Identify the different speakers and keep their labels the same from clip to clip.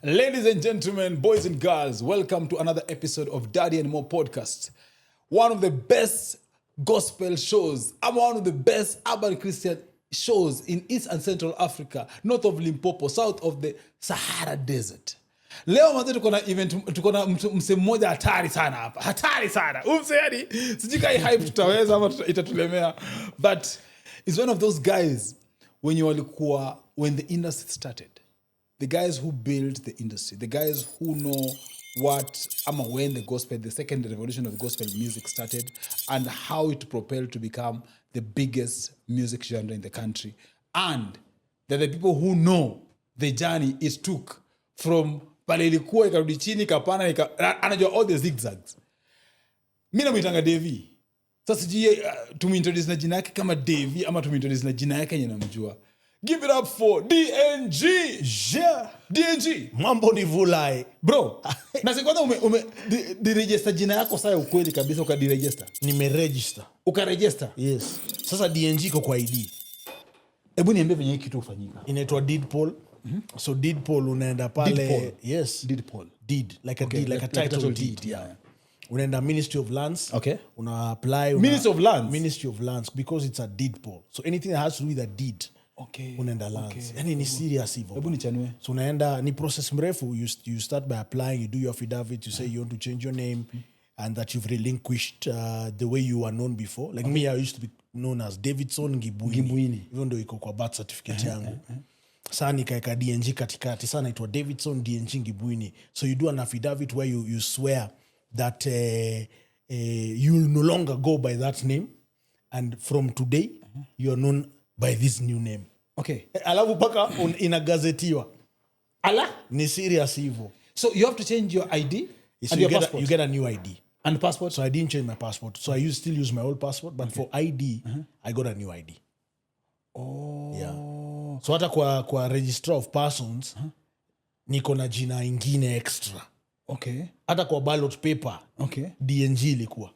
Speaker 1: Ladies and gentlemen, boys and girls, welcome to another episode of Daddy and More Podcast. One of the best gospel shows. I'm one of the best urban Christian shows in East and Central Africa, north of Limpopo, south of the Sahara Desert. Leo maze tuko na mse mmoja hatari sana hapa. Hatari sana. Mse yani sijui kai hype tutaweza ama itatulemea. But it's one of those guys when the industry started. The guys who built the industry, the guys who know when the second revolution of gospel music started and how it propelled to become the biggest music genre in the country. And they're the people who know the journey it took from pale ilikuwa ikarudi chini kapana anajua all the zigzags. Mimi namuitanga Devi. Sasa sijui tumintroduce na jina yake kama Devi ama tumintroduce na jina yake yenye namjua. Give it up for DNG.
Speaker 2: Yeah.
Speaker 1: DNG.
Speaker 2: Mambo ni vulai.
Speaker 1: Bro, na sikwanza ume-register jina yako saa ukweli kabisa ukadiregister?
Speaker 2: Nimeregister.
Speaker 1: Ukaregister?
Speaker 2: Yes. Sasa DNG iko kwa ID.
Speaker 1: Hebu niambie venye kitu ufanyika.
Speaker 2: Inaitwa deed poll. Mm-hmm. So deed poll unaenda pale.
Speaker 1: Deed poll?
Speaker 2: Yes.
Speaker 1: Deed poll.
Speaker 2: Deed. Like a deed, like a title deed. Yeah. Unaenda Ministry of Lands.
Speaker 1: Okay.
Speaker 2: Una-apply.
Speaker 1: Ministry of Lands?
Speaker 2: Ministry of Lands because it's a deed poll. So anything that has to do with a deed.
Speaker 1: Okay.
Speaker 2: Unaenda lands. Yani ni serious hivyo.
Speaker 1: Hebu nichanue.
Speaker 2: So unaenda ni process mrefu. You start by applying, you do your affidavit, you say you want to change your name and that you've relinquished the way you were known before. Like me, I used to be known as Davidson Gibuini. Even though iko kwa birth certificate yangu. Sasa nikaeka DNG katikati. Sasa naitwa Davidson DNG Gibuini. So you do an affidavit where you swear that you'll no longer go by that name and from today you're known by this new name.
Speaker 1: Okay.
Speaker 2: Alafu paka inagazetiwa.
Speaker 1: Ala?
Speaker 2: Ni serious hivyo.
Speaker 1: So you have to change your ID
Speaker 2: so
Speaker 1: and your passport?
Speaker 2: You get a new ID.
Speaker 1: And passport?
Speaker 2: So I didn't change my passport. So I still use my old passport. But for ID, I got a new ID.
Speaker 1: Oh.
Speaker 2: Yeah. So hata kwa registrar of persons, niko na jina ingine extra.
Speaker 1: Okay.
Speaker 2: Hata kwa ballot paper,
Speaker 1: okay.
Speaker 2: DNG ilikuwa.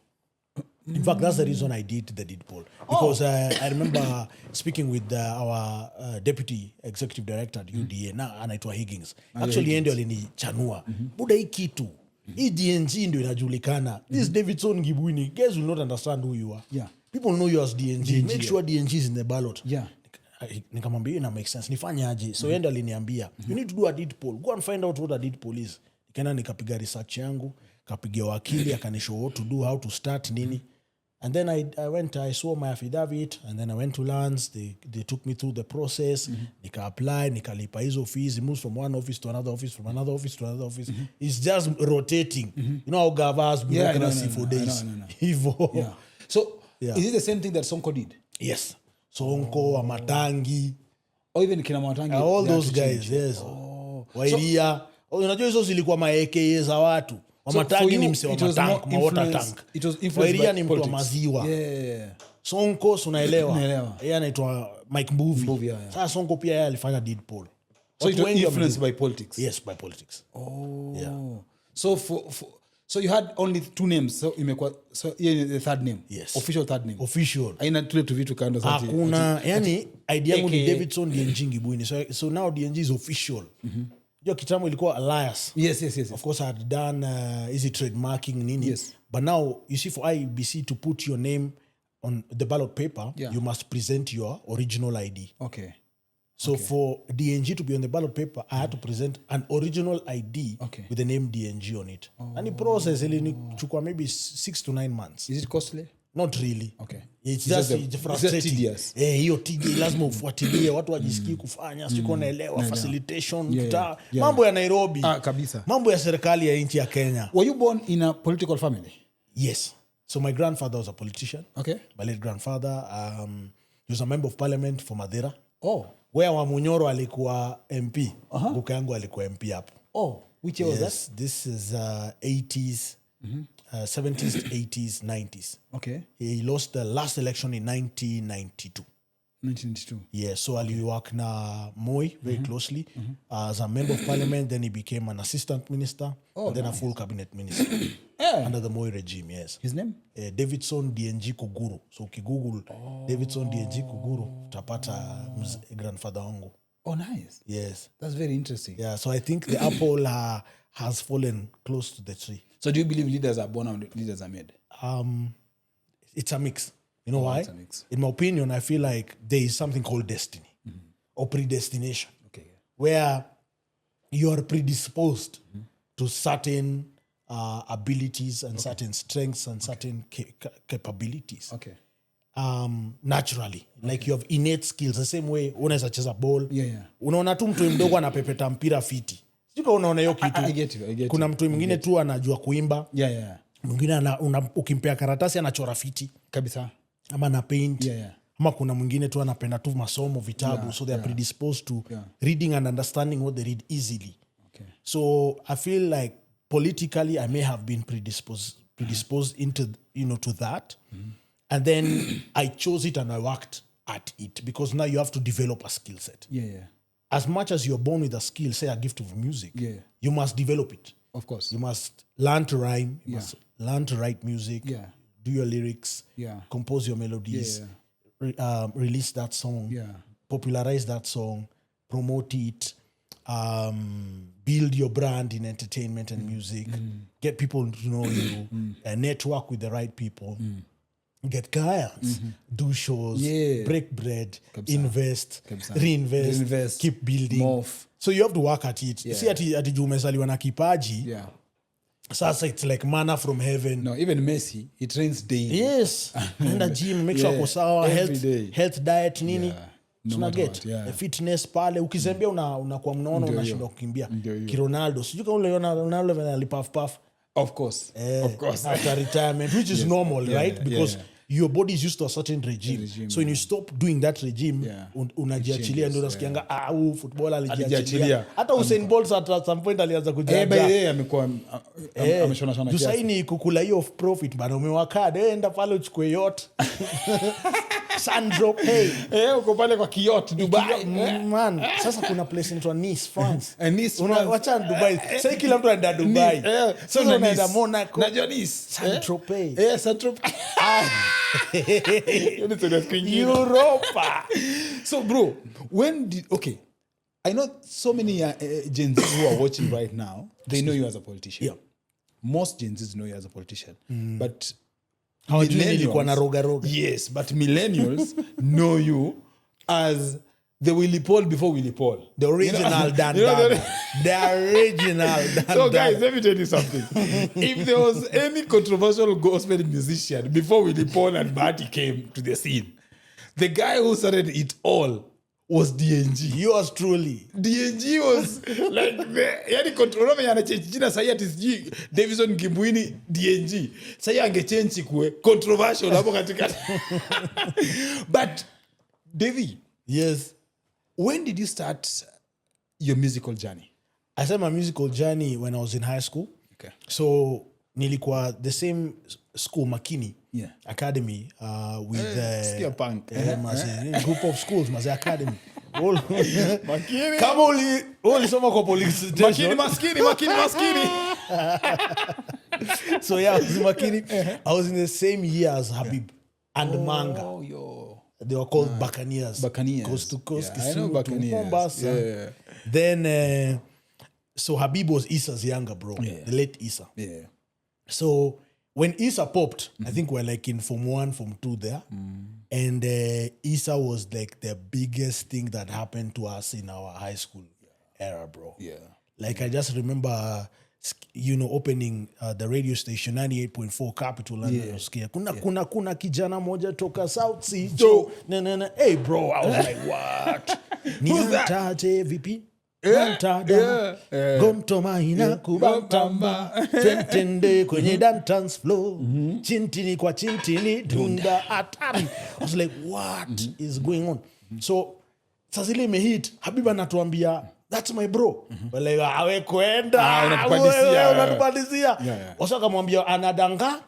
Speaker 2: In fact, that's the reason I did the deed poll. Because I remember speaking with our deputy executive director at UDA, na anaitwa Higgins. Actually, yeye ndio alinichanua. Buda hii kitu. Hii DNG ndio inajulikana. This Davidson Gibuini, guys will not understand who you are.
Speaker 1: Yeah.
Speaker 2: People know you as DNG. Make sure DNG is in the ballot.
Speaker 1: Yeah.
Speaker 2: Nikamwambia ina make sense. Nifanye aje? So yeye ndio aliniambia, you need to do a deed poll. Go and find out what a deed poll is. Nikaenda nikapiga research yangu, kapigia wakili, akanishow what to do, how to start nini. And then I saw my affidavit and then I went to Lands. They took me through the process. Nika apply, nikalipa hizo fees. It moves from one office to another office, from another office to another office. It's just rotating. You know how Gava has bureaucracy for days.
Speaker 1: No. Yeah. So, is it the same thing that Sonko did?
Speaker 2: Yes. Sonko, Amatangi.
Speaker 1: Or even Kina Matangi.
Speaker 2: All those guys, yes. Wairia. Unajua hizo zilikuwa ma-AKA za watu. Matangi ni mse wa matank, water tank. Wairia ni mtu wa maziwa.
Speaker 1: Yeah.
Speaker 2: Sonko, unaelewa. Yeye anaitwa Mike Mbuvi.
Speaker 1: Yeah.
Speaker 2: Sasa Sonko pia yeye alifanya deed poll.
Speaker 1: So it was influenced by politics?
Speaker 2: Yes, by politics.
Speaker 1: Oh.
Speaker 2: Yeah.
Speaker 1: So you had only two names. So the third name?
Speaker 2: Yes.
Speaker 1: Official third name?
Speaker 2: Official.
Speaker 1: Aina tule tu vitu kando sati.
Speaker 2: Hakuna, yani idea yangu ni Davidson DNG Gibuini. So now DNG is official. Yo kitambo ilikuwa alias.
Speaker 1: Yes.
Speaker 2: Of course I had done easy trademarking nini.
Speaker 1: Yes.
Speaker 2: But now you see for IEBC to put your name on the ballot paper, you must present your original ID.
Speaker 1: Okay.
Speaker 2: So for DNG to be on the ballot paper, I had to present an original ID with the name DNG on it. And the process ilinichukua maybe 6 to 9 months.
Speaker 1: Is it costly?
Speaker 2: Not really.
Speaker 1: Okay.
Speaker 2: It's just frustrating.
Speaker 1: Tedious.
Speaker 2: Hiyo TD lazima ufuatilie watu wajisikii kufanya, siko naelewa facilitation, mambo ya Nairobi.
Speaker 1: Kabisa.
Speaker 2: Mambo ya serikali ya nchi ya Kenya.
Speaker 1: Were you born in a political family?
Speaker 2: Yes. So my grandfather was a politician.
Speaker 1: Okay.
Speaker 2: My late grandfather he was a member of parliament for Madeira.
Speaker 1: Oh.
Speaker 2: Where Wamunyoro alikuwa MP. Buka yangu alikuwa MP hapo.
Speaker 1: Oh, which year was that?
Speaker 2: This is 80s, 70s, 80s, 90s.
Speaker 1: Okay.
Speaker 2: He lost the last election in 1992.
Speaker 1: 1992.
Speaker 2: Yeah, so Ali worked na Moi very closely as a member of parliament. Then he became an assistant minister, and then a full cabinet minister under the Moi regime. Yes.
Speaker 1: His name?
Speaker 2: Davidson DNG Kuguru. So ukigoogle Davidson DNG Kuguru utapata grandfather wangu.
Speaker 1: Oh, nice.
Speaker 2: Yes.
Speaker 1: That's very interesting.
Speaker 2: Yeah, so I think the apple has fallen close to the tree.
Speaker 1: So do you believe leaders are born and leaders are made?
Speaker 2: It's a mix. You know why?
Speaker 1: It's a mix.
Speaker 2: In my opinion, I feel like there is something called destiny or predestination,
Speaker 1: Okay.
Speaker 2: where you are predisposed to certain abilities and certain strengths and certain capabilities.
Speaker 1: Okay.
Speaker 2: Naturally, like you have innate skills the same way unaweza cheza ball.
Speaker 1: Yeah.
Speaker 2: Unaona tu mtu mdogo anapepeta mpira fiti, sio unaona hiyo kitu.
Speaker 1: I get you.
Speaker 2: Kuna mtu mwingine tu anajua kuimba,
Speaker 1: Yeah.
Speaker 2: mwingine ukimpea karatasi anachora fiti
Speaker 1: Kabisa.
Speaker 2: ama na paint.
Speaker 1: Yeah.
Speaker 2: Ama kuna mwingine tu anapenda tu masomo, vitabu, so they are predisposed to reading and understanding what they read easily.
Speaker 1: Okay.
Speaker 2: So I feel like politically I may have been predisposed into to that. And then I chose it and I worked at it, because now you have to develop a skill set.
Speaker 1: Yeah.
Speaker 2: As much as you're born with a skill, say a gift of music, you must develop it.
Speaker 1: Of course.
Speaker 2: You must learn to rhyme. You must learn to write music.
Speaker 1: Yeah.
Speaker 2: Do your lyrics.
Speaker 1: Yeah.
Speaker 2: Compose your melodies. Release that song.
Speaker 1: Yeah.
Speaker 2: Popularize that song. Promote it. Build your brand in entertainment and music. Get people to know you. Network with the right people. Get clients, do shows, break bread, invest, reinvest, keep building.
Speaker 1: Morph.
Speaker 2: So you have to work at it. See ati juu umezaliwa na kipaji.
Speaker 1: Yeah.
Speaker 2: Sasa it's like manna from heaven.
Speaker 1: No, even Messi, he trains daily.
Speaker 2: Yes. Enda gym, make sure uko sawa, health diet nini.
Speaker 1: Yeah. No
Speaker 2: Tuna
Speaker 1: matter
Speaker 2: get
Speaker 1: what, yeah.
Speaker 2: fitness pale ukizembea unakuwa mnono, unashindwa kukimbia. Ronaldo, sijui kama Ronaldo when alipuff puff.
Speaker 1: Of course.
Speaker 2: After retirement, which is normal, right? Because your body is used to a certain regime. So when you stop doing that regime, unajiachilia, ndio unasikianga football alijiachilia. Hata Usain Bolt at some point alianza kujaja.
Speaker 1: Amekuwa ameshona
Speaker 2: kiasi. Usaini kukula hiyo of profit bana, umewakada enda pale uchukue yacht. Sandro Pay.
Speaker 1: Uko pale kwa yacht Dubai.
Speaker 2: Man, sasa kuna place inaitwa Nice, France.
Speaker 1: Nice,
Speaker 2: wacha Dubai. Sasa kila mtu anaenda Dubai.
Speaker 1: So unaenda
Speaker 2: Monaco.
Speaker 1: Najua Nice.
Speaker 2: Sandro Pay.
Speaker 1: Sandro Pay.
Speaker 2: Europa.
Speaker 1: So bro, I know so many Gen Zs who are watching right now, they know you as a politician.
Speaker 2: Yeah.
Speaker 1: Most Gen Zs know you as a politician. But
Speaker 2: millennials,
Speaker 1: yes, but millennials know you as the Willy Paul before Willy Paul.
Speaker 2: The original Dan Dada. The original Dan Dada.
Speaker 1: So guys, let me tell you something. If there was any controversial gospel musician before Willy Paul and Bahati came to the scene, the guy who started it all was DNG.
Speaker 2: Yours truly.
Speaker 1: DNG was like yani control venye anachange jina sahi ati sijui Davison Kimbwini DNG. Sahi angechange kwe controversial hapo katika. But Davy,
Speaker 2: yes,
Speaker 1: when did you start your musical journey?
Speaker 2: I started my musical journey when I was in high school.
Speaker 1: Okay.
Speaker 2: So nilikuwa the same school, Makini Academy, with
Speaker 1: Skia Punk.
Speaker 2: Group of schools, Maze Academy.
Speaker 1: Makini.
Speaker 2: Kama ulisoma kwa police station.
Speaker 1: Makini.
Speaker 2: So yeah, I was in Makini. I was in the same year as Habib and Manga.
Speaker 1: Oh, yo.
Speaker 2: They were called Buccaneers.
Speaker 1: Coast
Speaker 2: to coast.
Speaker 1: I know Buccaneers. Yeah.
Speaker 2: Then, so Habib was Issa's younger bro, the late Issa.
Speaker 1: Yeah.
Speaker 2: So when Issa popped, I think we're like in Form 1, Form 2 there. And Issa was like the biggest thing that happened to us in our high school era, bro.
Speaker 1: Yeah.
Speaker 2: Like I just remember, opening the radio station 98.4 Capital London. Kuna kijana moja toka South Sea. Joe. No. Hey, bro. I was like, what?
Speaker 1: Who's that?
Speaker 2: Niantaje vipi?
Speaker 1: Gontoma
Speaker 2: ina kubantamba twende kwenye dance floor chintini kwa chintini dunda atari. I was like, what is going on? So sazile imehit, Habiba natuambia that's my bro. Like awe kwenda unatupandisia. Wasa kamwambia anadanga.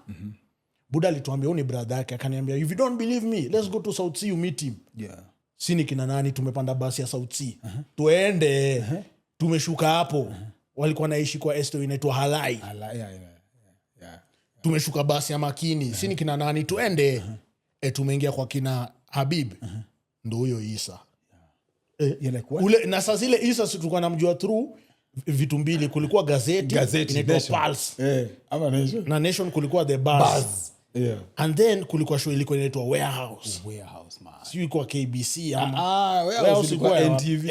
Speaker 2: Buda alituambia uni brother yake akaniambia, if you don't believe me, let's go to South Sea, you meet him. Sini kina nani tumepanda basi ya South Sea. Tuende. Tumeshuka hapo. Walikuwa naishi kwa esto inaitwa Halai. Tumeshuka basi ya Makini. Sini kina nani tuende. Tumeingia kwa kina Habib. Ndo huyo Issa.
Speaker 1: You're like, what?
Speaker 2: Ule na sasa ile Isa tulikuwa namjua through vitu mbili, kulikuwa gazeti inaitwa Pulse.
Speaker 1: Ama Nation.
Speaker 2: Na Nation kulikuwa The Buzz.
Speaker 1: Yeah.
Speaker 2: And then kulikuwa show ilikuwa inaitwa Warehouse,
Speaker 1: Man.
Speaker 2: sio kwa KBC ama
Speaker 1: Warehouse ilikuwa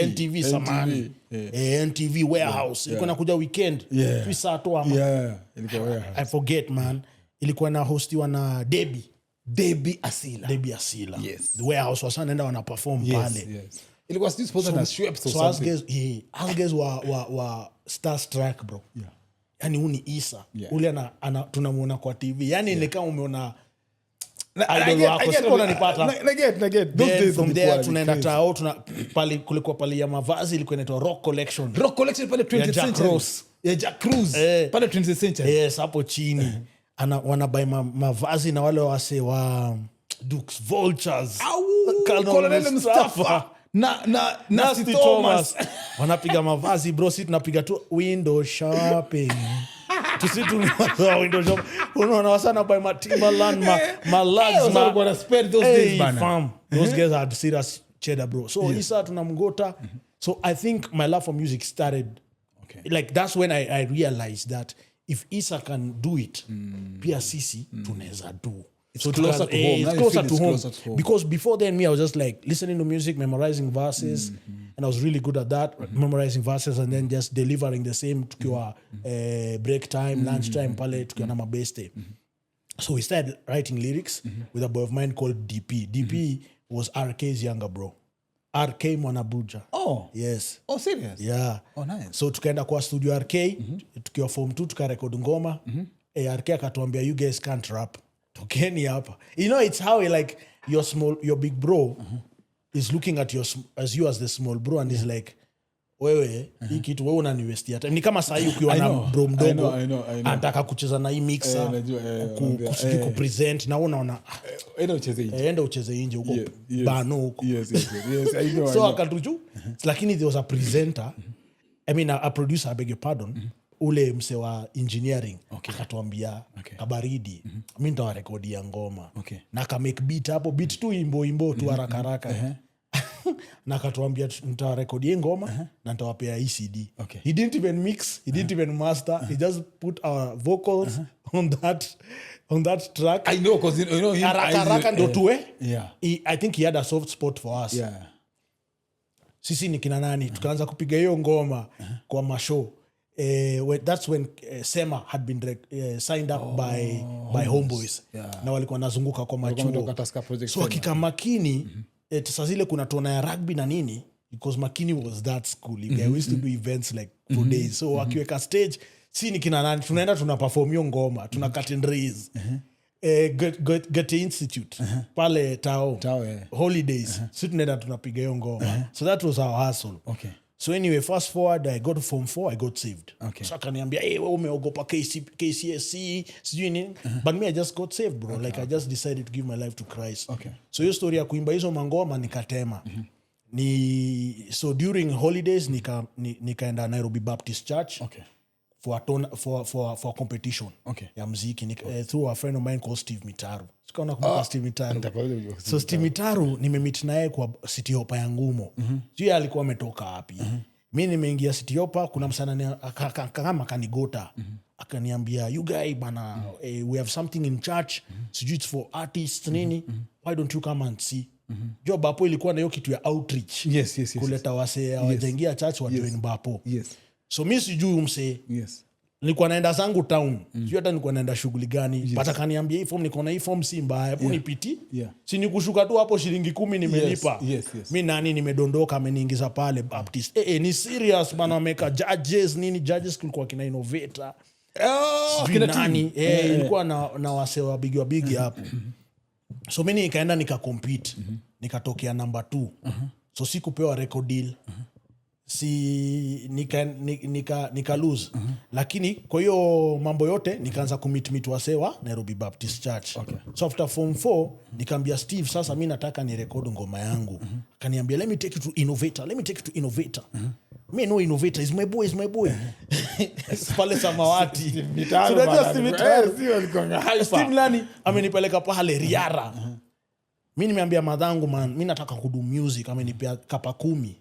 Speaker 2: NTV samani. NTV Warehouse ilikuwa inakuja weekend 3 saa tu ama
Speaker 1: ilikuwa Warehouse.
Speaker 2: I forget man, ilikuwa na hostiwa na
Speaker 1: Debbie Asila.
Speaker 2: Yes. The Warehouse wasanaenda wana perform pale.
Speaker 1: Yes. Ilikuwa still sponsored na Schweppes or something.
Speaker 2: As guys wa starstruck bro.
Speaker 1: Yeah.
Speaker 2: Yani uni Isa ule tunamuona kwa TV, yani ni kama umeona idol wako, siko unanipata.
Speaker 1: Na get those days
Speaker 2: from there tunaenda tao kulikuwa pale ya mavazi ilikuwa inaitwa Rock Collection
Speaker 1: pale 20th century ya Jack Cruz pale 20th century.
Speaker 2: Yes, hapo chini wanabai mavazi na wale wase wa Dukes Vultures,
Speaker 1: Colonel Mustafa na Nasty Thomas
Speaker 2: wanapiga mavazi bro, si tunapiga tu window shopping. Window shop. Unaona wasana by Timberland Malags
Speaker 1: gonna spend those days bana.
Speaker 2: Fam. Those guys had serious cheddar bro. So Isa tunamgota. So I think my love for music started. Like that's when I realized that if Isa can do it, pia sisi tunaweza do.
Speaker 1: It's closer to home.
Speaker 2: It's closer to home. Because before then, me, I was just like listening to music, memorizing verses, and I was really good at that, memorizing verses, and then just delivering the same tukiwa break time, lunch time, pale tukiwa na mabeste. So we started writing lyrics with a boy of mine called DP. DP was RK's younger bro. RK Mwanabuja.
Speaker 1: Oh.
Speaker 2: Yes.
Speaker 1: Oh, serious?
Speaker 2: Yeah.
Speaker 1: Oh, nice.
Speaker 2: So tukaenda kwa studio RK, tukiwa form 2, tukarekodi ngoma. RK akatuambia, you guys can't rap. Tokeni hapa. You know, it's how like your big bro is looking at you as the small bro and is like, wewe hii kitu wewe unaniwestia time. Ni kama sahi ukiwa na bro mdogo anataka kucheza na hii mixer kupresent na unaona enda ucheze nje huko bano huko.
Speaker 1: Yes, I know.
Speaker 2: So akatuju, lakini there was a presenter, I mean a producer, I beg your pardon, ule mse wa engineering akatuambia kabaridi mimi ndo rekodi ya ngoma na ka make beat hapo, beat tu imbo tu haraka na akatuambia nitarekodi ngoma na nitawapea ECD. He didn't even mix, he didn't even master, he just put our vocals on that track.
Speaker 1: I know, because you know him
Speaker 2: haraka ndo tuwe. I think he had a soft spot for us. Sisi ni kina nani tukaanza kupiga hiyo ngoma kwa mashow. That's when Sema had been signed up by Homeboys. Na walikuwa nazunguka kwa machuo. So hakika Makini sasa zile kuna tona ya rugby na nini, because Makini was that school. We used to do events like for days. So wakiweka stage, si ni kina nani tunaenda tunaperform hiyo ngoma, tuna curtain raise. Get Institute pale Tao holidays, si tunaenda tunapiga hiyo ngoma. So that was our hustle. So anyway, fast forward, I got to Form 4, I got saved. So akaniambia, wewe umeogopa KCSE, sijui nini. But me, I just got saved, bro. Like I just decided to give my life to Christ. So hiyo story ya kuimba hizo mangoma nikatema. So during holidays nikaenda Nairobi Baptist Church for a competition ya muziki through a friend of mine called Steve Mitaru. Sikaona kumbuka Steve Mitaru. So Steve Mitaru nimemeet naye kwa City Hopper ya Ngumo. Sio alikuwa ametoka wapi. Mimi nimeingia City Hopper, kuna msana kama kanigota. Akaniambia, you guy bana, we have something in church. Sijui it's for artists nini. Why don't you come and see? Job hapo ilikuwa na hiyo kitu ya outreach.
Speaker 1: Yes.
Speaker 2: Kuleta wase wajengia church wa join bapo. So mimi sijui umse. Nilikuwa naenda zangu town. Sio hata nilikuwa naenda shughuli gani. Pata kaniambia hii form, niko na hii form si mbaya. Hebu nipiti. Si nikushuka tu hapo shilingi 10 nimelipa. Mimi nani nimedondoka ameniingiza pale Baptist. Ni serious bana, wameka judges nini, judges kulikuwa kina innovator. Kina nani? Ilikuwa na wase wa bigi hapo. So mimi nikaenda nikacompete. Nikatokea number 2. So sikupewa record deal. Nika lose. Lakini kwa hiyo mambo yote nikaanza kumeet wasewa Nairobi Baptist Church. So after Form 4 nikaambia Steve, sasa mimi nataka ni record ngoma yangu. Akaniambia, let me take you to Innovator. Me no Innovator is my boy. Pale Samawati. So that's Steve Mitaru. Steve nani amenipeleka pale Riara. Mimi nimeambia madhangu man, mimi nataka kudu music, amenipea kapa 10.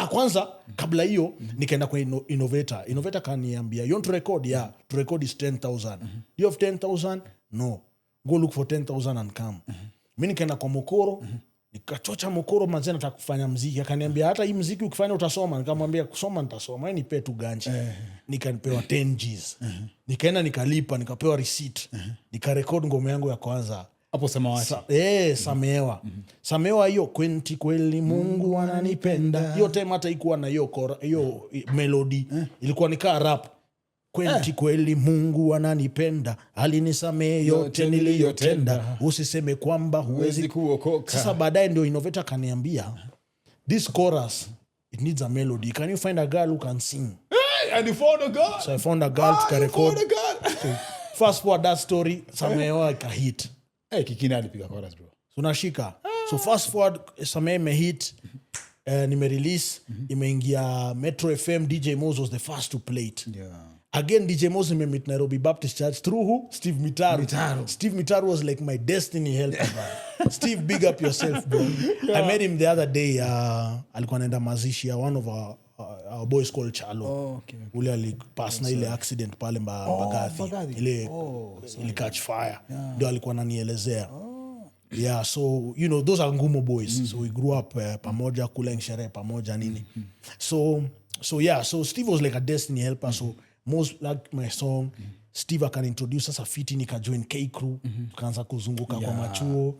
Speaker 2: Kwanza kabla hiyo nikaenda kwa innovator. Innovator kaniambia, "You want to record?" "Yeah, to record is 10,000." "You have 10,000?" "No. Go look for 10,000 and come." Mimi nikaenda kwa Mokoro, nikachocha Mokoro, manze nataka kufanya muziki. Akaniambia, "Hata hii muziki ukifanya utasoma." Nikamwambia, "Kusoma nitasoma, wewe nipe tu ganji." Nikanipewa 10 Gs. Nikaenda nikalipa, nikapewa receipt. Nikarecord ngoma yangu ya kwanza.
Speaker 1: Hapo Samawati.
Speaker 2: Samewa. Samewa hiyo kweli Mungu ananipenda. Hiyo time hata ikuwa na hiyo melody. Ilikuwa nikaa rap. Kweli Mungu ananipenda. Alinisamehe yote niliyotenda. Usiseme kwamba huwezi
Speaker 1: kuokoka.
Speaker 2: Sasa baadaye ndio innovator kaniambia, "This chorus, it needs a melody. Can you find a girl who can sing?"
Speaker 1: And you found a girl?
Speaker 2: So I found a girl to record. So fast forward that story, Samewa ikahit.
Speaker 1: Kikina alipiga chorus bro.
Speaker 2: Unashika. So fast forward, Samehe imehit, nime-release, imeingia Metro FM. DJ Moz was the first to play it.
Speaker 1: Yeah.
Speaker 2: Again, DJ Moz nimemit Nairobi Baptist Church through who? Steve Mitaru. Steve Mitaru was like my destiny helper. Steve, big up yourself, bro. Yeah. I met him the other day. Alikuwa naenda mazishi ya one of our boys called Chalo.
Speaker 1: Okay.
Speaker 2: Ule alipass na ile accident pale Mbagathi. Ile catch fire. Ndio alikuwa ananielezea. Yeah, so you know those are Ngumo boys. So we grew up pamoja, kula sherehe pamoja nini. So yeah, so Steve was like a destiny helper. So most like my song, Steve akan introduce us a fiti, nika join K Crew, tukaanza kuzunguka kwa machuo,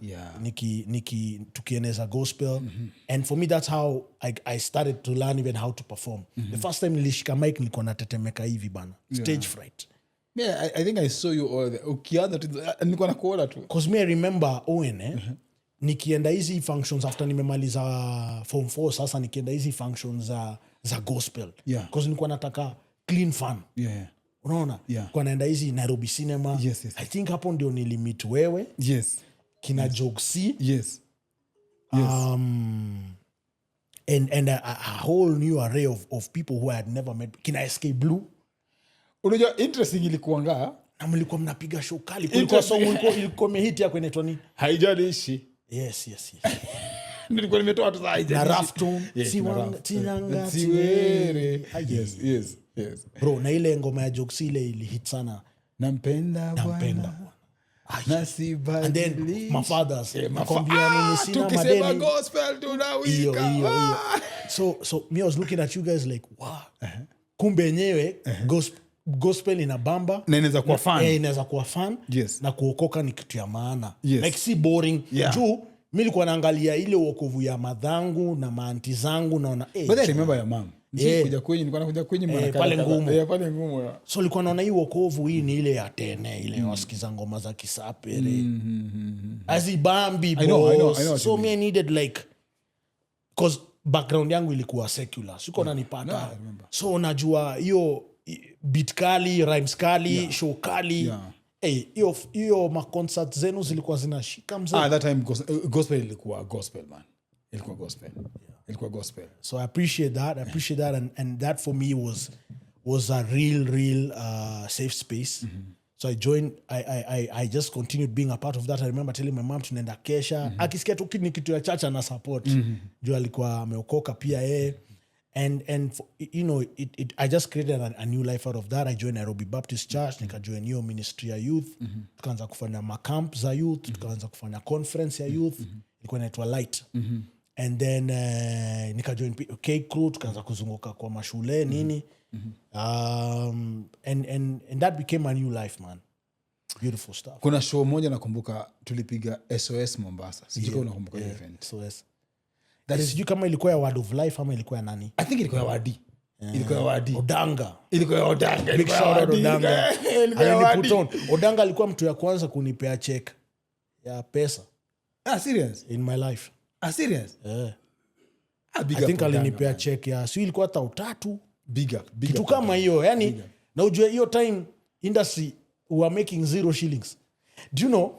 Speaker 2: tukieneza gospel. And for me that's how I started to learn even how to perform. The first time nilishika mic nilikuwa natetemeka hivi bana. Stage fright.
Speaker 1: Yeah, I think I saw you all there. Ukianza nilikuwa nakuona tu.
Speaker 2: Cause me I remember Owen nikienda hizi functions after nimemaliza form 4, sasa nikienda hizi functions za gospel. Cause nilikuwa nataka clean fun. Unaona? Kwa naenda hizi Nairobi Cinema.
Speaker 1: Yes.
Speaker 2: I think hapo ndio nilimit wewe.
Speaker 1: Yes.
Speaker 2: Kina Jogsi.
Speaker 1: Yes.
Speaker 2: And a whole new array of people who I had never met. Kina SK Blue.
Speaker 1: Unajua interesting ilikuanga
Speaker 2: na mlikuwa mnapiga show kali. Kulikuwa song ilikuwa mehit yako inaitwa nini?
Speaker 1: Haijalishi.
Speaker 2: Yes.
Speaker 1: Nilikuwa nimetoa tu haijalishi.
Speaker 2: Na Rafton, Tinanga, Tiwere.
Speaker 1: Yes.
Speaker 2: Bro, na ile ngoma ya Jokes ile ilihit sana.
Speaker 1: Nampenda Bwana.
Speaker 2: And then my fathers. Nakwambia mimi sina madeni.
Speaker 1: Tukisema gospel tunawika.
Speaker 2: Hiyo. So me I was looking at you guys like, wow. Kumbe yenyewe gospel ina bamba
Speaker 1: na inaweza kuwa fun.
Speaker 2: Inaweza kuwa fun.
Speaker 1: Yes.
Speaker 2: Na kuokoka ni kitu ya maana.
Speaker 1: Yes.
Speaker 2: Like si boring. Juu mimi nilikuwa naangalia ile wokovu ya madhangu na maanti zangu naona
Speaker 1: but I remember your mom. Nilikuwa nakuja kwenye
Speaker 2: pale Ngumo.
Speaker 1: Pale Ngumo.
Speaker 2: So nilikuwa naona hii wokovu hii ni ile ya tene ile wasikiza ngoma za Kisapere. Azibambi bro. I know so me needed like cause background yangu ilikuwa secular. Siko nanipata. So unajua hiyo beat kali, rhymes kali, show kali. Hiyo ma concert zenu zilikuwa zinashika mzee.
Speaker 1: That time gospel ilikuwa gospel man. Ilikuwa gospel.
Speaker 2: So I appreciate that. And that for me was a real safe space. So I joined. I just continued being a part of that. I remember telling my mom tunaenda kesha. Akisikia tu kitu ya chacha na support. Juu alikuwa ameokoka pia yeye. And you know, I just created a new life out of that. I joined Nairobi Baptist Church. Nika join hiyo ministry ya youth. Tukaanza kufanya macamp za youth. Tukaanza kufanya conference ya youth. Ilikuwa inaitwa Light. And then nika join K Crew. Tukaanza kuzunguka kwa mashule nini. And that became a new life, man. Beautiful stuff.
Speaker 1: Kuna show moja nakumbuka tulipiga SOS Mombasa. Sijui kama unakumbuka hiyo event.
Speaker 2: SOS. Sijui kama ilikuwa ya Word of Life ama ilikuwa ya nani?
Speaker 1: I think ilikuwa ya Wadi. Ilikuwa ya Wadi.
Speaker 2: Odanga.
Speaker 1: Ilikuwa ya Odanga.
Speaker 2: Big shout out Odanga. Odanga alikuwa mtu ya kwanza kunipea check ya pesa.
Speaker 1: Serious?
Speaker 2: In my life.
Speaker 1: Serious?
Speaker 2: Yeah. I think alinipea check ya si ilikuwa hata 3.
Speaker 1: Big up.
Speaker 2: Kitu kama hiyo. Yani na ujue hiyo time industry were making 0 shillings. Do you know?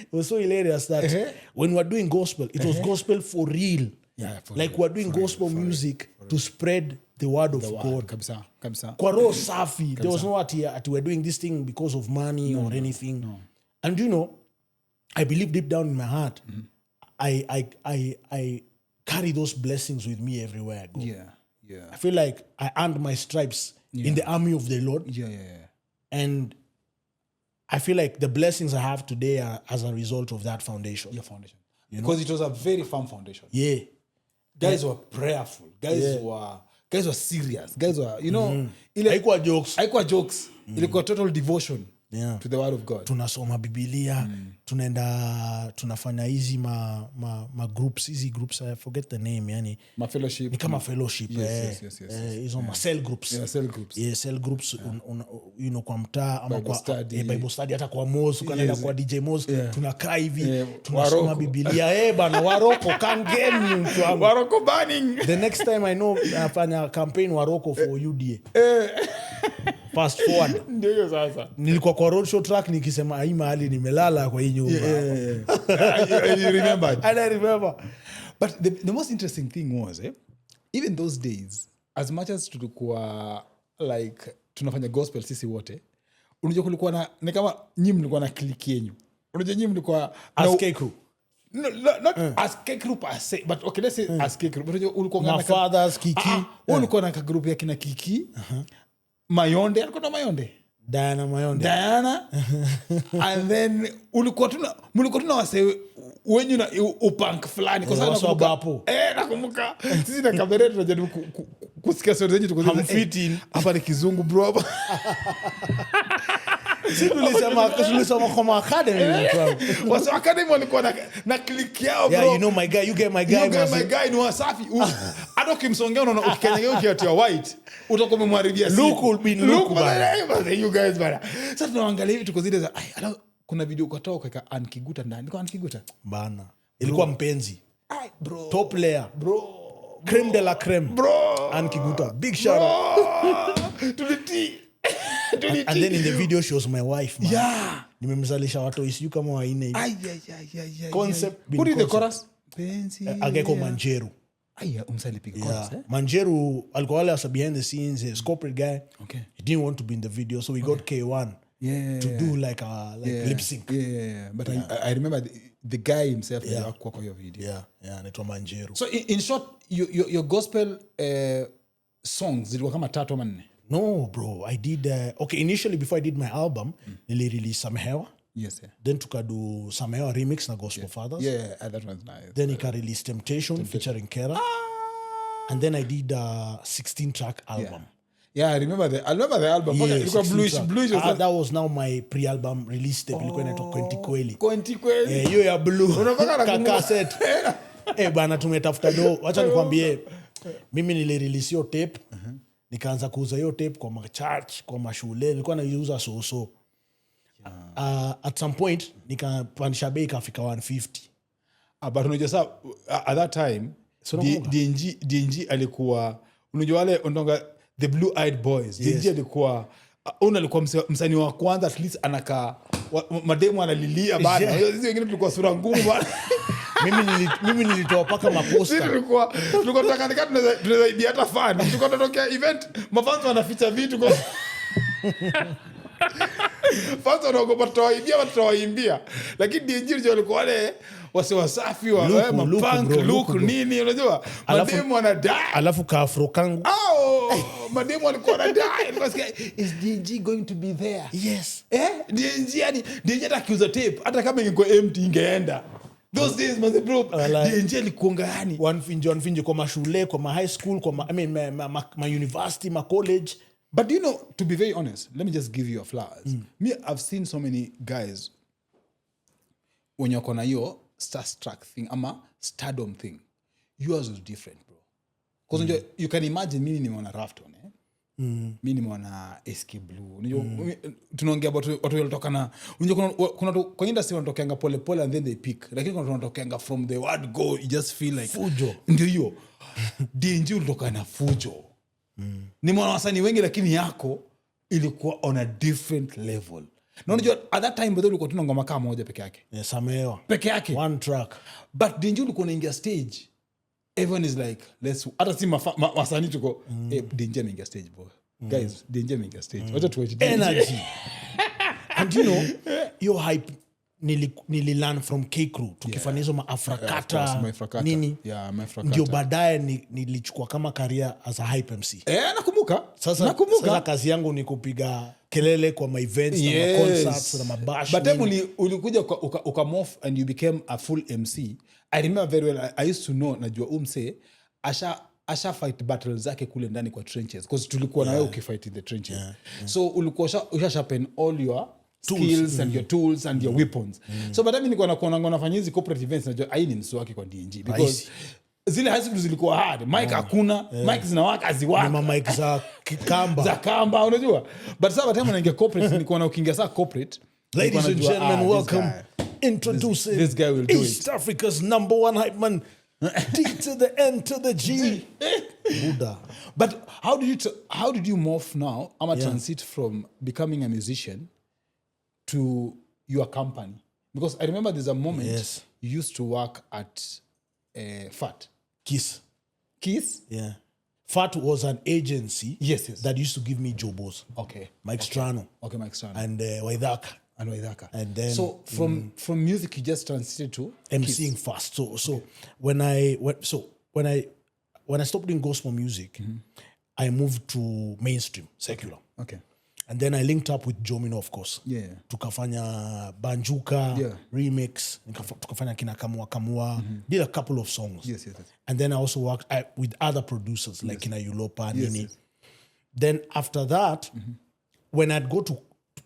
Speaker 2: It was so hilarious that when we were doing gospel, it was gospel for real.
Speaker 1: Yeah, for
Speaker 2: like
Speaker 1: real.
Speaker 2: we were doing gospel music to spread the word of God.
Speaker 1: Kabisa.
Speaker 2: Kwa roho safi. There was no at we were doing this thing because of money or anything.
Speaker 1: No.
Speaker 2: And you know, I believe deep down in my heart, I carry those blessings with me everywhere I go.
Speaker 1: Yeah.
Speaker 2: I feel like I earned my stripes in the army of the Lord.
Speaker 1: Yeah.
Speaker 2: And I feel like the blessings I have today are as a result of that foundation.
Speaker 1: Your foundation. Because it was a very firm foundation.
Speaker 2: Yeah.
Speaker 1: Guys were prayerful. Guys were serious. Guys were,
Speaker 2: Haikuwa jokes.
Speaker 1: Haikuwa jokes. Ilikuwa total devotion to the word of God.
Speaker 2: Tunasoma Biblia, tunafanya hizi ma groups, easy groups, I forget the name, yani.
Speaker 1: My fellowship.
Speaker 2: Ni kama fellowship.
Speaker 1: Yes.
Speaker 2: Hizo ma cell groups.
Speaker 1: Yeah, cell groups.
Speaker 2: Yeah, cell groups, kwa mtaa, ama
Speaker 1: Bible study.
Speaker 2: Bible study, hata kwa Moz, ukaenda kwa DJ Moz, tunakaa hivi, tunasoma
Speaker 1: Waroko.
Speaker 2: Biblia. Bana, Waroko, kangeni mtu wangu.
Speaker 1: Waroko burning.
Speaker 2: The next time I know, nafanya campaign Waroko for UDA. Fast forward.
Speaker 1: Ndio hiyo sasa.
Speaker 2: Nilikuwa kwa roadshow track nikisema hii mahali nimelala kwa hii nyumba.
Speaker 1: You remembered.
Speaker 2: And I remember.
Speaker 1: But the most interesting thing was, even those days, as much as tulikuwa like tunafanya gospel sisi wote, unajua kulikuwa na ni kama nyinyi mlikuwa na clique yenu. Unajua nyinyi mlikuwa
Speaker 2: as K-crew.
Speaker 1: No, not as K-crew per se, but okay, let's say as K-crew. But unajua ulikuwa
Speaker 2: na fathers Kiki.
Speaker 1: Ulikuwa na group ya kina Kiki. Mayonde, alikuwa na Mayonde. Diana. And then ulikuwa tuna wase wenyu na upunk fulani kwa sababu nakumbuka sisi na kamera tunajaribu kusikia stories zenyu
Speaker 2: tuko
Speaker 1: hapa ni kizungu bro hapa.
Speaker 2: Sisi tulisema kama academy.
Speaker 1: Wasa academy walikuwa na click yao bro.
Speaker 2: Yeah, you know my guy, you get my guy.
Speaker 1: You get my guy ni wasafi. Hata ukimsongea unaona ukikanyaga ukiatia white utakuwa umemharibia siku.
Speaker 2: Look will be look
Speaker 1: bana. You guys bana. Sasa tunaangalia hivi tuko zile za kuna video ukatoka kwa Ankiguta ndani. Kwa Ankiguta
Speaker 2: bana. Ilikuwa mpenzi.
Speaker 1: Bro.
Speaker 2: Top player.
Speaker 1: Bro.
Speaker 2: Creme de la creme.
Speaker 1: Bro.
Speaker 2: Ankiguta. Big shout out.
Speaker 1: To the T.
Speaker 2: And then in the video she was my wife, man.
Speaker 1: Yeah.
Speaker 2: Nimemzalisha watu isiyo kama waine hivi. Concept.
Speaker 1: Put in the chorus. Penzi.
Speaker 2: Ageko Manjeru.
Speaker 1: Umsalipiga chorus,
Speaker 2: Manjeru alikuwa wale asa behind the scenes, a corporate guy.
Speaker 1: Okay.
Speaker 2: He didn't want to be in the video, so we got K1 to do like lip sync.
Speaker 1: Yeah. But I remember the guy himself kwa your video.
Speaker 2: Yeah, anaitwa Manjeru.
Speaker 1: So in short, your gospel songs zilikuwa kama 3 ama 4?
Speaker 2: No, bro. I did initially before I did my album, nilirelease Samehewa.
Speaker 1: Yes,
Speaker 2: Then tukadu Samehewa remix na Gospel Fathers.
Speaker 1: Yeah, that one's nice.
Speaker 2: Then I released Temptation featuring Kera. And then I did a 16-track album.
Speaker 1: Yeah, I remember the album.
Speaker 2: Yeah,
Speaker 1: Ilikuwa bluish.
Speaker 2: That was now my pre-album release tape. Ilikuwa inaitwa
Speaker 1: Kwenti Kweli.
Speaker 2: Hiyo ya blue. Cassette. Bana tumetafuta do. Wacha nikwambie, mimi nilirelease hiyo tape. Nikaanza kuuza hiyo tape kwa machurch, kwa mashule. Nilikuwa naiuza so. At some point, nikapandisha bei ikafika 150.
Speaker 1: But unajua saa, at that time, DNG alikuwa, unajua wale ondonga, the blue-eyed boys. DNG alikuwa, alikuwa msanii wa kwanza, at least anakaa, mademu analilia bana. Sisi wengine tulikuwa sura ngumu bana.
Speaker 2: Mimi nilitoa paka maposta.
Speaker 1: Sisi tulikuwa tunataka tunaweza ibia hata fan. Tulikuwa tunatokea event, mafans wanaficha vitu kwa fans wanaogopa tutawaimbia. Lakini DNG ndio walikuwa wale wase wasafi wa mapunk look nini unajua? Mademu wanadai.
Speaker 2: Alafu ka afro kangu.
Speaker 1: Mademu walikuwa wanadai. Is DNG going to be there?
Speaker 2: Yes.
Speaker 1: DNG atakiuza tape hata kama ingekuwa empty ingeenda. Those days man bro DNG alikuanga yani
Speaker 2: one finje kwa mashule, kwa ma high school, kwa ma university, ma college.
Speaker 1: But do you know, to be very honest, let me just give you a flowers. Me, I've seen so many guys when you're on your starstruck thing, ama stardom thing. Yours was different, bro. Because you can imagine me nimeona Rafton, mi nimeona SK Blue. Unajua tunaongea about watu walitoka unajua kuna kwa industry wanatokeanga pole pole and then they peak. Lakini kuna wanatokeanga from the word go, you just feel like
Speaker 2: fujo.
Speaker 1: Ndio hiyo. DNG ulitoka na fujo. Nimeona wasanii wengi lakini yako ilikuwa on a different level. Na unajua at that time bado ulikuwa tuna ngoma kama moja peke yake.
Speaker 2: Samehewa.
Speaker 1: Peke yake.
Speaker 2: One track.
Speaker 1: But DNG ulikuwa unaingia stage. Everyone is like, hata si wasanii tuko DNG anaingia stage boy. Guys, DNG anaingia stage. Wacha tuwache
Speaker 2: energy. And you know, your hype nililearn from K-Crew tukifanya hizo maafrakata nini.
Speaker 1: Yeah, maafrakata.
Speaker 2: Ndio baadaye nilichukua kama career as a hype MC.
Speaker 1: Nakumbuka.
Speaker 2: Sasa kazi yangu ni kupiga kelele kwa my events na ma concerts na mabash.
Speaker 1: But then ulikuja ukamorph and you became a full MC. I remember very well, I used to know, najua umse asha fight battles zake kule ndani kwa trenches because tulikuwa na wewe ukifight in the trenches. So ulikuwa usha sharpen all your skills and your tools and your weapons. So but mimi nilikuwa nakuona nafanya hizi corporate events, najua aini msu wake kwa DNG because zile high school zilikuwa hard, mic hakuna, mic zinawaka ziwaka,
Speaker 2: ni mic za
Speaker 1: kamba unajua. But sasa time unaingia corporate nilikuwa na ukiingia sasa corporate.
Speaker 2: Ladies and gentlemen, welcome. Introducing
Speaker 1: this guy will do
Speaker 2: East Africa's #1 hype man, D to the N to the G. Buddha.
Speaker 1: But how did you morph now? Transit from becoming a musician to your company? Because I remember there's a moment you used to work at FAT.
Speaker 2: Kiss.
Speaker 1: Yeah.
Speaker 2: FAT was an agency
Speaker 1: yes.
Speaker 2: that used to give me jobos.
Speaker 1: Okay.
Speaker 2: Mike Strano.
Speaker 1: Okay, Mike Strano.
Speaker 2: And Waidaka.
Speaker 1: And
Speaker 2: then
Speaker 1: so from music you just transited to
Speaker 2: MCing fast. So when I stopped doing gospel music, I moved to mainstream secular.
Speaker 1: Okay.
Speaker 2: And then I linked up with Jomino, of course.
Speaker 1: Yeah.
Speaker 2: Tukafanya Banjuka remix, tukafanya Kina Kamua, did a couple of songs.
Speaker 1: Yes.
Speaker 2: And then I also worked with other producers like Kina Yulopa, Nini. Yes. Then after that, when I'd go to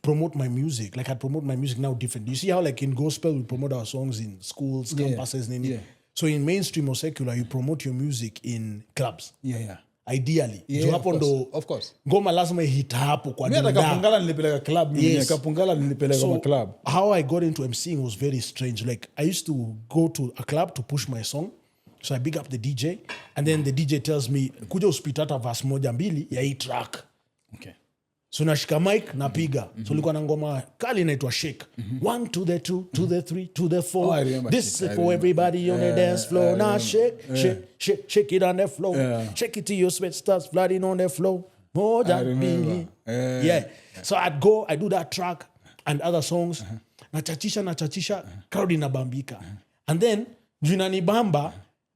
Speaker 2: promote my music, like I'd promote my music now different. You see how like in gospel we promote our songs in schools, campuses, Nini. Yeah. So in mainstream or secular you promote your music in clubs.
Speaker 1: Yeah.
Speaker 2: Ideally.
Speaker 1: Of course.
Speaker 2: Ngoma lazima hit hapo kwa
Speaker 1: dinda. Kapungala nilipeleka club. Yes. Kapungala nilipeleka kwa club.
Speaker 2: How I got into MCing was very strange. Like I used to go to a club to push my song. So I big up the DJ. And then the DJ tells me, kuja uspit hata verse moja mbili ya hii track.
Speaker 1: Okay.
Speaker 2: So nashika mic napiga. So likuwa na ngoma kali inaitwa Shake. 1 to the 2 to the 3 to the 4. This is for everybody on the dance floor. Now shake it on the floor. Shake it till your sweat starts flooding on the floor. More than me. Yeah. So I do that track and other songs. Nachachisha, crowd inabambika. And then jina nibamba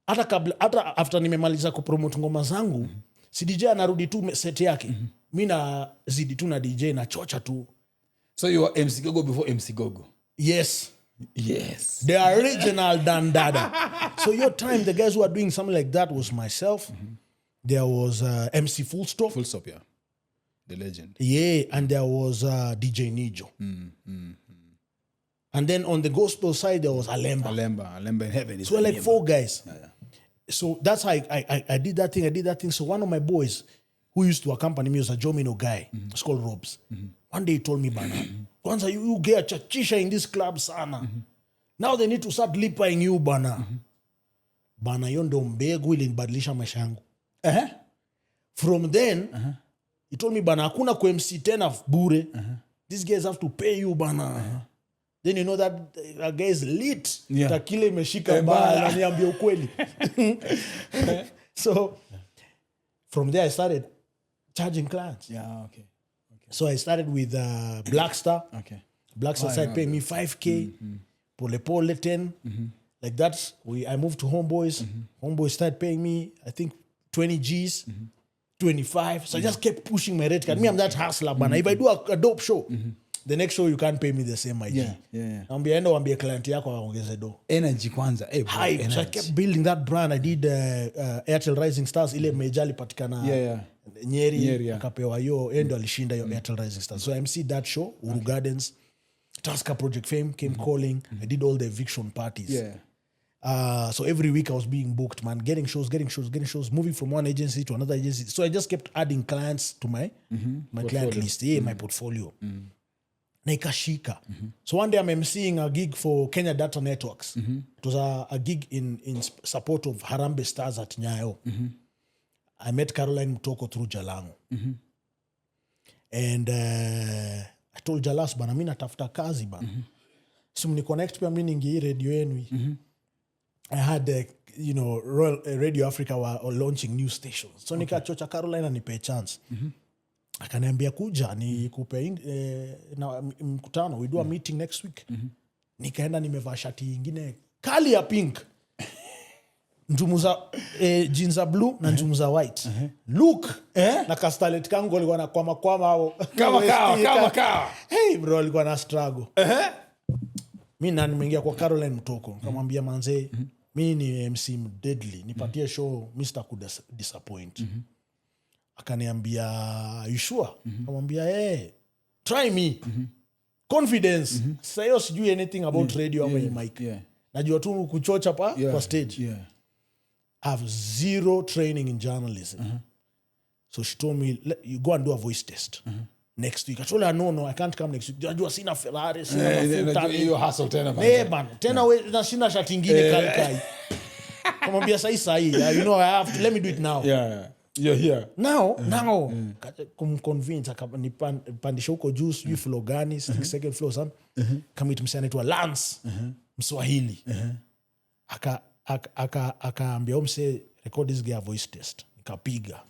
Speaker 2: hata after nimemaliza kupromote ngoma zangu, si DJ anarudi tu set yake. Mimi na zidi tu na DJ na chocha tu.
Speaker 1: So you were MC Gogo before MC Gogo?
Speaker 2: Yes. The original Dandada. So your time, the guys who are doing something like that was myself. There was MC Full Stop.
Speaker 1: Full Stop, yeah. The legend.
Speaker 2: Yeah, and there was DJ Nijo. And then on the gospel side, there was Alemba.
Speaker 1: Alemba in heaven.
Speaker 2: So like 4 guys. Yeah. So that's how I did that thing. So one of my boys who used to accompany me was a Jomino guy. It's called Robs. One day he told me, Bana, kwanza you get chachisha in this club sana. Now they need to start lipaing you, Bana. Bana, hiyo ndo mbegu ilinibadilisha maisha yangu. From then, he told me, Bana, hakuna ku MC tena bure. These guys have to pay you, Bana. Then you know that guy is lit.
Speaker 1: Yeah.
Speaker 2: Takile imeshika bala, niambia ukweli. So, from there I started charging clients.
Speaker 1: Yeah, okay.
Speaker 2: So I started with Blackstar.
Speaker 1: Okay.
Speaker 2: Blackstar started paying me $5K, Pole 10. Like that, I moved to Homeboys. Homeboys started paying me, I think, 20 Gs, 25. So I just kept pushing my rate card. Me, I'm that hustler, man. If I do a dope show, the next show you can't pay me the same IG.
Speaker 1: Yeah.
Speaker 2: Wambia client yako waongeze do.
Speaker 1: Energy kwanza.
Speaker 2: Hype. So I kept building that brand. I did Airtel Rising Stars. Ile mejali patikana Nyeri. Akapewa yo. Endo alishinda yo Airtel Rising Stars. So I MC'd that show. Uru Gardens. Tasker Project Fame came calling. I did all the eviction parties.
Speaker 1: Yeah.
Speaker 2: So every week I was being booked, man. Getting shows. Moving from one agency to another agency. So I just kept adding clients to my client list. Yeah, my portfolio. Na ikashika. So one day I'm emceeing a gig for Kenya Data Networks. It was a gig in support of Harambee Stars at Nyayo. I met Caroline Mutoko through Jalango. And I told Jalas, bana, mimi natafuta kazi bana. So mniconnect pia mimi ningi radio yenu. I had Royal Radio Africa were launching new stations. So nikachocha Caroline anipe chance. Akaniambia kuja ni kupe na mkutano, we do a meeting next week. nikaenda nimevaa shati ingine kali ya pink, njumu za jeans za blue na njumu za white. Look na kastalet kangu alikuwa na kwama hao
Speaker 1: kama kawa.
Speaker 2: Hey bro, alikuwa na struggle. Mimi na nimeingia kwa Caroline Mtoko, nikamwambia manze, mimi ni MC deadly, nipatie show Mr. Could disappoint. Akaniambia you sure? Nikamwambia try me. Confidence. Sasa hiyo sijui anything about radio ama mic. Najua tu kuchocha kwa stage. I have zero training in journalism. So she told me, you go and do a voice test. Next week. I told her, no, I can't come next week. Najua sina Ferrari, sina mafuta.
Speaker 1: Hiyo hustle tena bana.
Speaker 2: Tena na sina shati ingine kai. Kamwambia sahi. You know, I have to, let me do it now.
Speaker 1: Yeah. You're here.
Speaker 2: Now. Kumconvince nipandisha huko juu, sijui floor gani, second floor sana. Kama msanii anaitwa Lance, Mswahili. Akaambia mse record this guy voice test. Nikapiga.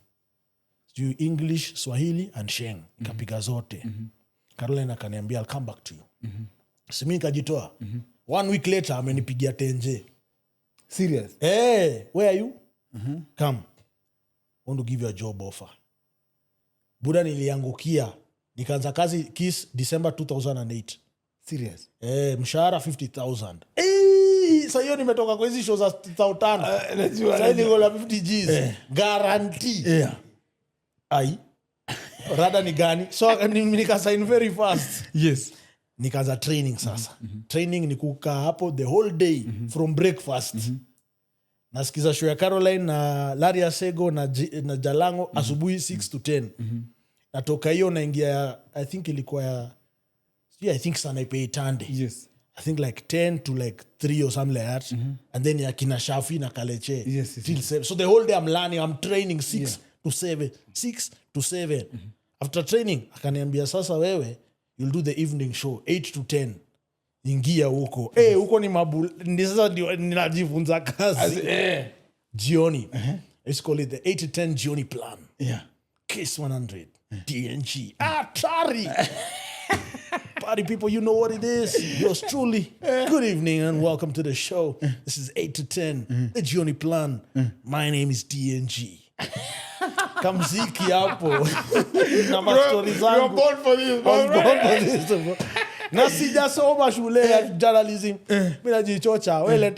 Speaker 2: Sijui English, Swahili and Sheng. Nikapiga zote. Caroline akaniambia I'll come back to you. Simi nikajitoa. 1 week later amenipigia tenje.
Speaker 1: Serious?
Speaker 2: Where are you? Come. I want to give you a job offer. Buda niliangukia. Nikaanza kazi Kiss December 2008.
Speaker 1: Serious?
Speaker 2: Mshahara 50,000. Sasa hiyo nimetoka kwa hizi show za 5,000. Sasa niko na 50 Gs. Guarantee. Ai. Rada ni gani? So nika sign very fast.
Speaker 1: Yes.
Speaker 2: Nikaanza training sasa. Training ni kukaa hapo the whole day from breakfast. Nasikiza show ya Caroline na Larry Asego na Jalango asubuhi 6 to 10. Natoka hiyo naingia, I think ilikuwa Sanaipei Tande.
Speaker 1: Yes.
Speaker 2: I think like 10 to like 3 or something like that. And then ya kina Shafi na Kaleche.
Speaker 1: Yes.
Speaker 2: Till 7. So the whole day I'm learning, I'm training 6 to 7. 6 to 7. After training, akaniambia sasa wewe, you'll do the evening show 8 to 10. Ingia huko. Huko ni sasa ninajifunza kazi. Jioni. Let's call it the 8 to 10 Jioni plan.
Speaker 1: Yeah.
Speaker 2: Case 100. DNG. Tari. Party people, you know what it is. Yours truly. Good evening and welcome to the show. This is 8 to 10. The Jioni plan. My name is DNG. Kamziki hapo. Na mastori zangu.
Speaker 1: You're born for this.
Speaker 2: I was born for this, bro. Na sijasoma shule ya journalism. Mina jichocha. Well,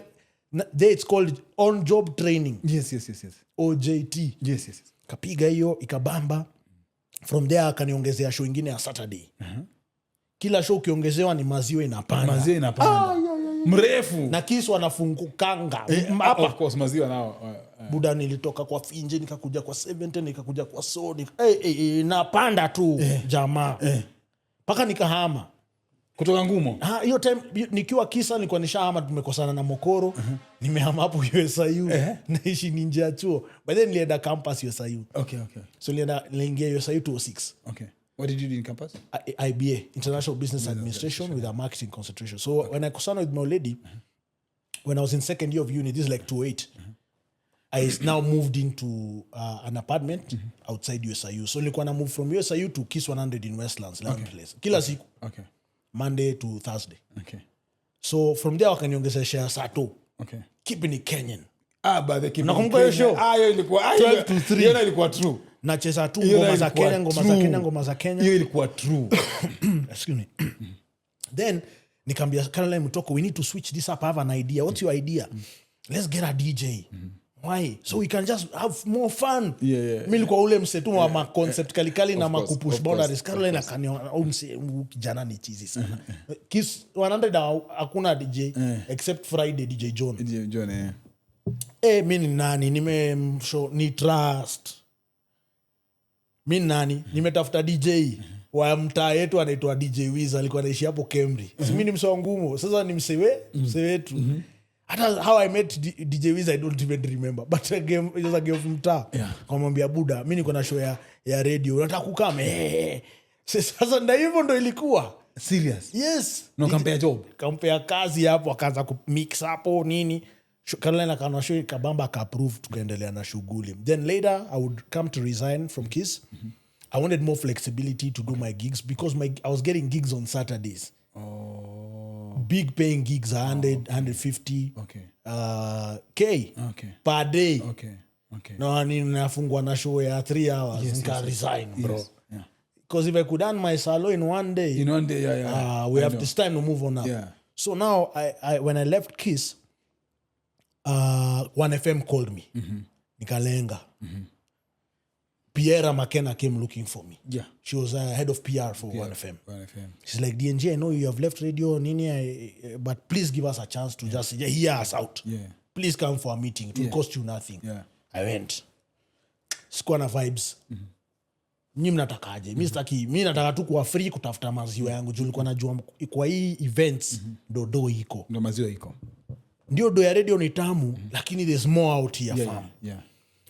Speaker 2: it's called on-job training.
Speaker 1: Yes.
Speaker 2: OJT.
Speaker 1: Yes.
Speaker 2: Kapiga hiyo, ikabamba. From there, akaniongezea show ingine ya Saturday. Kila show ukiongezewa ni maziwa inapanda.
Speaker 1: Mrefu.
Speaker 2: Na Kiss wanafungukanga.
Speaker 1: Of course, maziwa nao.
Speaker 2: Buda nilitoka kwa Finje, nikakuja kwa 70, nikakuja kwa Sony. Napanda tu jamaa. Paka nikahama.
Speaker 1: Kutoka Ngumo.
Speaker 2: Hiyo time nikiwa Kisa nilikuwa nishahama, tumekosana na Mokoro. Nimehama hapo USIU. Naishi nje ya chuo. But then nilienda campus USIU.
Speaker 1: Okay.
Speaker 2: So niliingia USIU 206.
Speaker 1: Okay. What did you do in campus?
Speaker 2: IBA, International Business Administration with a marketing concentration. So when I kosana with my lady, when I was in second year of uni, this is like 2008, I now moved into an apartment outside USIU. So nilikuwa na move from USIU to Kiss 100 in Westlands, place. Kila siku.
Speaker 1: Okay.
Speaker 2: Monday to Thursday.
Speaker 1: Okay.
Speaker 2: So from there wakaniongeza share Sato.
Speaker 1: Okay.
Speaker 2: Keeping it Kenyan.
Speaker 1: But they keep
Speaker 2: Nakumbuka hiyo show.
Speaker 1: Hiyo ilikuwa
Speaker 2: 12 to 3.
Speaker 1: Hiyo ilikuwa true.
Speaker 2: Nacheza tu ngoma za Kenya.
Speaker 1: Hiyo ilikuwa true.
Speaker 2: Excuse me. Then nikamwambia Caroline Mtoko, we need to switch this up. I have an idea. What's your idea? Let's get a DJ. Why? So we can just have more fun.
Speaker 1: Yeah.
Speaker 2: Mimi nilikuwa ule msetu wa concept kalikali na makupush boundaries. Caroline akaniona kijana ni cheesy sana. Kiss 100 hakuna DJ except Friday DJ John. Mimi ni nani? Ni trust. Mimi nani? Nimetafuta DJ wa mtaa yetu anaitwa DJ Wiz, alikuwa anaishi hapo Kemri. Mimi ni msao ngumu. Sasa ni mse wetu. Hata how I met DJ Wiz I don't even remember. But a game of mtaa. Kamwambia buda, mimi niko na show ya radio. Unataka kukama? Sasa ndio hivyo ndio ilikuwa.
Speaker 1: Serious?
Speaker 2: Yes.
Speaker 1: No compare
Speaker 2: kazi hapo, akaanza kumix hapo nini. Caroline akanashow kabamba akaapprove, tukaendelea na shughuli. Then later I would come to resign from Kiss. I wanted more flexibility to do my gigs because I was getting gigs on Saturdays. big paying gigs, 100, 150
Speaker 1: Okay.
Speaker 2: K
Speaker 1: Okay.
Speaker 2: per day.
Speaker 1: Okay. Okay.
Speaker 2: No, ninafungwa na show ya 3 hours. Nika resign, bro.
Speaker 1: Yes. Yeah.
Speaker 2: Because if I could earn my salary in one day,
Speaker 1: In one day, yeah.
Speaker 2: we have this time to move on up.
Speaker 1: Yeah.
Speaker 2: So now, I when I left Kiss, 1FM called me. Nikalenga. Piera McKenna came looking for me.
Speaker 1: Yeah.
Speaker 2: She was head of PR for 1FM.
Speaker 1: 1FM.
Speaker 2: She's like, DNG, I know you have left radio, Nini, but please give us a chance to just hear us out.
Speaker 1: Yeah.
Speaker 2: Please come for a meeting. It will cost you nothing.
Speaker 1: Yeah.
Speaker 2: I went. Sikuwa na vibes. Nyi mnatakaje? Mi nataka tu kuwa free kutafuta maziwa yangu. Juu nilikuwa najua kwa hii events do iko.
Speaker 1: Ndo maziwa iko.
Speaker 2: Ndio do ya radio ni tamu, lakini there's more out here, fam.
Speaker 1: Yeah.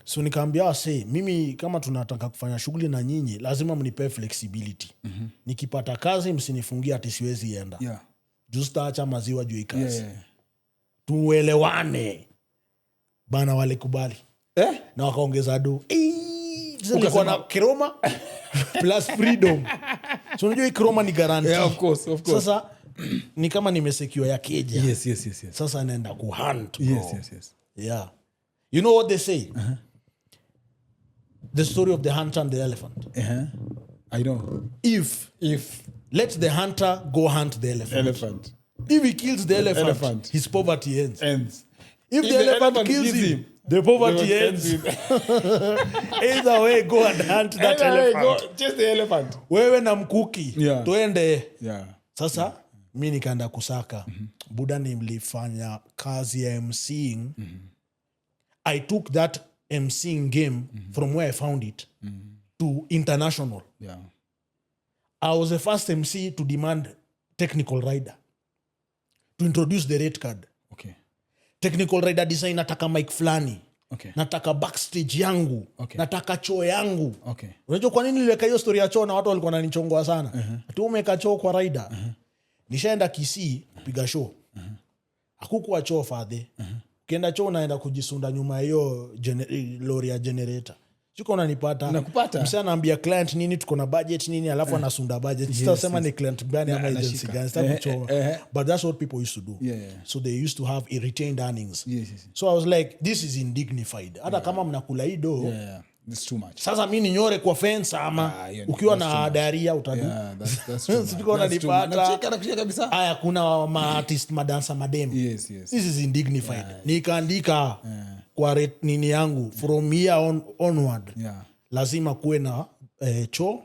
Speaker 2: So nikaambia mimi kama tunataka kufanya shughuli na nyinyi, lazima mnipe flexibility. Nikipata kazi msinifungie ati siwezi enda.
Speaker 1: Yeah.
Speaker 2: Just acha maziwa juu ikazi.
Speaker 1: Yeah.
Speaker 2: Tuelewane. Bana wale kubali. Na wakaongeza do. Nilikuwa na Kiroma plus freedom. So unajua Kiroma ni guarantee.
Speaker 1: Yeah, of course.
Speaker 2: Sasa ni kama nimesecure ya keja.
Speaker 1: Yes.
Speaker 2: Sasa naenda kuhunt, bro.
Speaker 1: Yes.
Speaker 2: Yeah. You know what they say? The story of the hunter and the elephant.
Speaker 1: I know.
Speaker 2: If let the hunter go hunt the elephant. If he kills the elephant, his poverty ends. If the elephant kills him, the poverty ends. Either way, go and hunt that elephant.
Speaker 1: Chase the elephant.
Speaker 2: Wewe na mkuki.
Speaker 1: Yeah.
Speaker 2: Tuende.
Speaker 1: Yeah.
Speaker 2: Sasa, mi nikaenda kusaka. Buda nilifanya kazi ya MCing. I took that MCing game from where I found it to international.
Speaker 1: Yeah.
Speaker 2: I was the first MC to demand technical rider, to introduce the rate card.
Speaker 1: Okay.
Speaker 2: Technical rider design, nataka mic flani.
Speaker 1: Okay.
Speaker 2: Nataka backstage yangu.
Speaker 1: Okay.
Speaker 2: Nataka choo yangu.
Speaker 1: Okay.
Speaker 2: Unajua kwa nini niliweka hiyo story ya choo na watu walikuwa wananichongoa sana? Ati umeka choo kwa rider. Nishaenda Kisii kupiga show. Hakukuwa choo fadhe. Ukienda choo unaenda kujisunda nyuma ya hiyo lori ya generator. Siko unanipata.
Speaker 1: Nakupata.
Speaker 2: Msana anaambia client nini, tuko na budget nini, alafu anasunda budget. Sitasema ni client gani ama agency gani, sitakuchoa. But that's what people used to do.
Speaker 1: Yeah.
Speaker 2: So they used to have retained earnings.
Speaker 1: Yes.
Speaker 2: So I was like, this is indignified. Hata kama mnakula hii do.
Speaker 1: Yeah. It's too much.
Speaker 2: Sasa mimi ninyore kwa fence ama ukiwa na diarrhea utadu.
Speaker 1: Yeah, that's too much.
Speaker 2: Siko unanipata.
Speaker 1: Nacheka kabisa.
Speaker 2: Aya, kuna artist madansa madem.
Speaker 1: Yes.
Speaker 2: This is indignified. Nikaandika kwa nini yangu from here onward.
Speaker 1: Yeah.
Speaker 2: Lazima kuwe na choo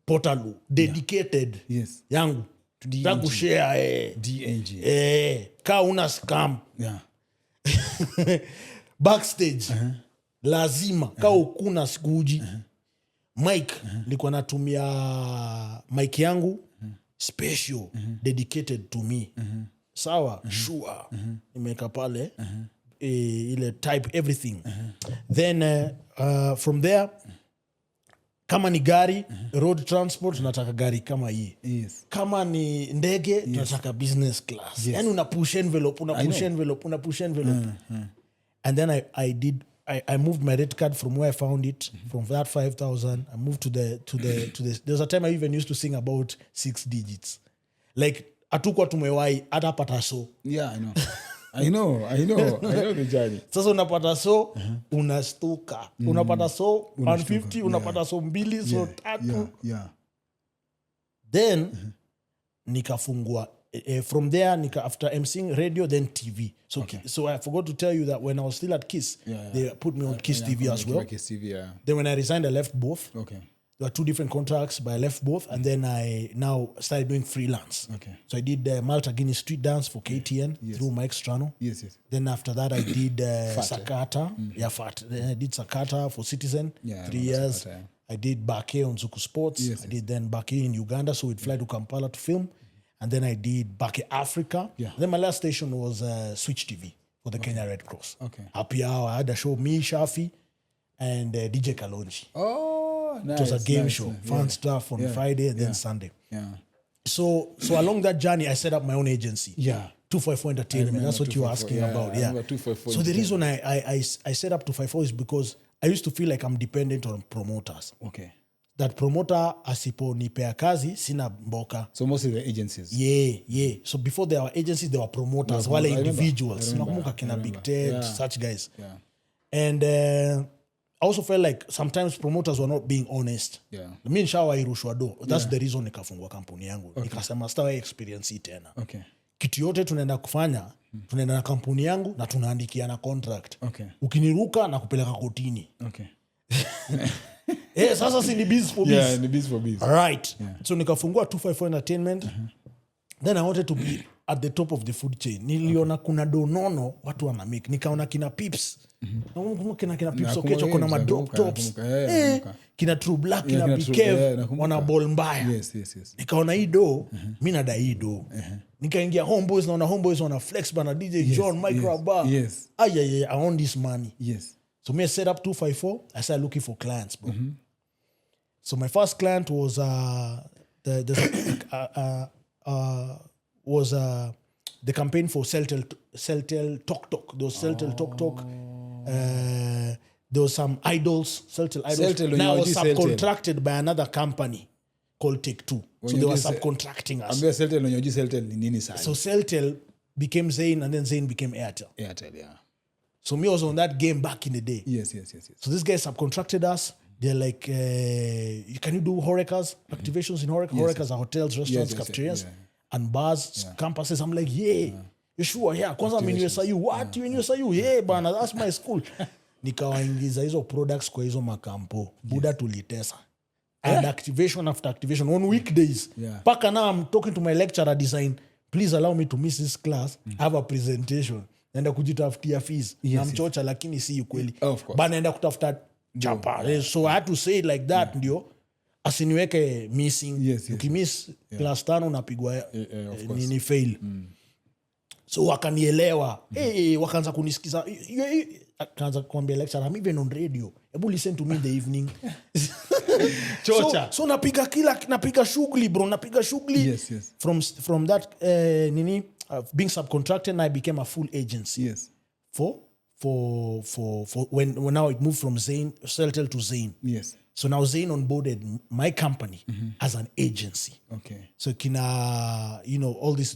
Speaker 2: portalu dedicated yangu. Tutaka share
Speaker 1: DNG.
Speaker 2: Ka una scam.
Speaker 1: Yeah.
Speaker 2: Backstage. Lazima ka ukuna sikuji. Mic nilikuwa natumia mic yangu special dedicated to me. Sawa, sure. Nimeka pale ile type everything. Then from there kama ni gari road transport tunataka gari kama hii.
Speaker 1: Yes.
Speaker 2: Kama ni ndege tunataka business class. Yani una push envelope. And then I moved my rate card from where I found it, from that 5,000. I moved to the. There's a time I even used to sing about 6 digits, like atukwa tumewai hata pata so.
Speaker 1: Yeah, I know the journey.
Speaker 2: Sasa unapata so unastuka, unapata so 150, unapata so 2, so 3.
Speaker 1: Yeah.
Speaker 2: Then nikafungua. From there, after MCing radio, then TV. So I forgot to tell you that when I was still at Kiss, they put me on Kiss TV as well.
Speaker 1: Kiss TV, yeah.
Speaker 2: Then when I resigned, I left both.
Speaker 1: Okay.
Speaker 2: There were 2 different contracts, but I left both. And then I now started doing freelance.
Speaker 1: Okay.
Speaker 2: So I did Malta Guinness street dance for KTN through Mike's channel.
Speaker 1: Yes.
Speaker 2: Then after that, I did Sakata. Yeah, Fat. Then I did Sakata for Citizen, 3 years. Sakata, I did Bake on Zuku Sports.
Speaker 1: Yes.
Speaker 2: I did then Bake in Uganda, so we'd fly to Kampala to film. And then I did Bake Africa. Yeah. Then my last station was Switch TV for the Kenya Red Cross.
Speaker 1: Okay.
Speaker 2: Happy Hour. I had a show, me, Shafi, and DJ Kalonji.
Speaker 1: Oh, nice.
Speaker 2: It was a game show. Fun stuff on Friday and then Sunday.
Speaker 1: Yeah.
Speaker 2: So along that journey, I set up my own agency.
Speaker 1: Yeah.
Speaker 2: 254 Entertainment. That's what you were asking about. Yeah.
Speaker 1: 254
Speaker 2: so the reason I set up 254 is because I used to feel like I'm dependent on promoters.
Speaker 1: Okay.
Speaker 2: that promoter asiponipea kazi sina mboka.
Speaker 1: So mostly the agencies.
Speaker 2: Yeah. So before there were agencies, there were promoters, wale individuals. Nakumbuka kina Big Ted, such guys.
Speaker 1: Yeah.
Speaker 2: And I also felt like sometimes promoters were not being honest.
Speaker 1: Yeah.
Speaker 2: Mi nishawairushwa do. That's the reason nikafungua kampuni yangu. Nikasema sitawahi experience hii tena.
Speaker 1: Okay.
Speaker 2: Kitu yote tunaenda kufanya, tunaenda na kampuni yangu na tunaandikiana contract.
Speaker 1: Okay.
Speaker 2: Ukiniruka na kupeleka kotini.
Speaker 1: Okay.
Speaker 2: Sasa si ni biz for biz.
Speaker 1: Yeah, ni biz for biz.
Speaker 2: Right. Yeah. So nikafungua 254 Entertainment. Then I wanted to be at the top of the food chain. Niliona kuna donono watu wana make. Nikaona kina Pips. Kina Pips Okecho kuna ma drop tops. Kina True Black, kina Bikev wana ball mbaya.
Speaker 1: Yes.
Speaker 2: Nikaona hii do, mimi nadai hii do. Nikaingia Homeboys, naona Homeboys wana flex bana DJ John Micro Bar.
Speaker 1: Yes.
Speaker 2: I want this money.
Speaker 1: Yes.
Speaker 2: So me set up 254. I started looking for clients, bro. So my first client was the campaign for Celtel Tok Tok. There was Celtel Tok Tok. There was some idols, Celtel idols.
Speaker 1: Celtel,
Speaker 2: now I was subcontracted by another company called Take Two. So they were subcontracting us. So Celtel became Zain, and then Zain became Airtel.
Speaker 1: Airtel, yeah.
Speaker 2: So me was on that game back in the day.
Speaker 1: Yes.
Speaker 2: So this guy subcontracted us. They're like, can you do Horecas, activations in Horeca? Horecas are hotels, restaurants, cafeterias, and bars, campuses. I'm like, yeah. You sure? Yeah. Kwanza I'm in USIU. What? You in USIU? Yeah, bana. That's my school. Nikawaingiza hizo products kwa hizo makampo. Buda tulitesa. And activation after activation on weekdays. Paka now I'm talking to my lecturer design. Please allow me to miss this class. I have a presentation. Naenda kujitafutia fees. Namchocha lakini si ukweli. Ba naenda kutafuta chapa. So I had to say it like that ndio asiniweke missing. Ukimiss class 5 unapigwa nini fail. So wakanielewa. Wakaanza kunisikiza. Akaanza kuambia lecturer, I'm even on radio. Ebu listen to me in the evening. So napiga shughuli bro, napiga shughuli.
Speaker 1: Yes.
Speaker 2: From that being subcontracted, and I became a full agency.
Speaker 1: Yes.
Speaker 2: For when now it moved from Celtel to Zain.
Speaker 1: Yes.
Speaker 2: So now Zain onboarded my company as an agency.
Speaker 1: Okay.
Speaker 2: So kina all these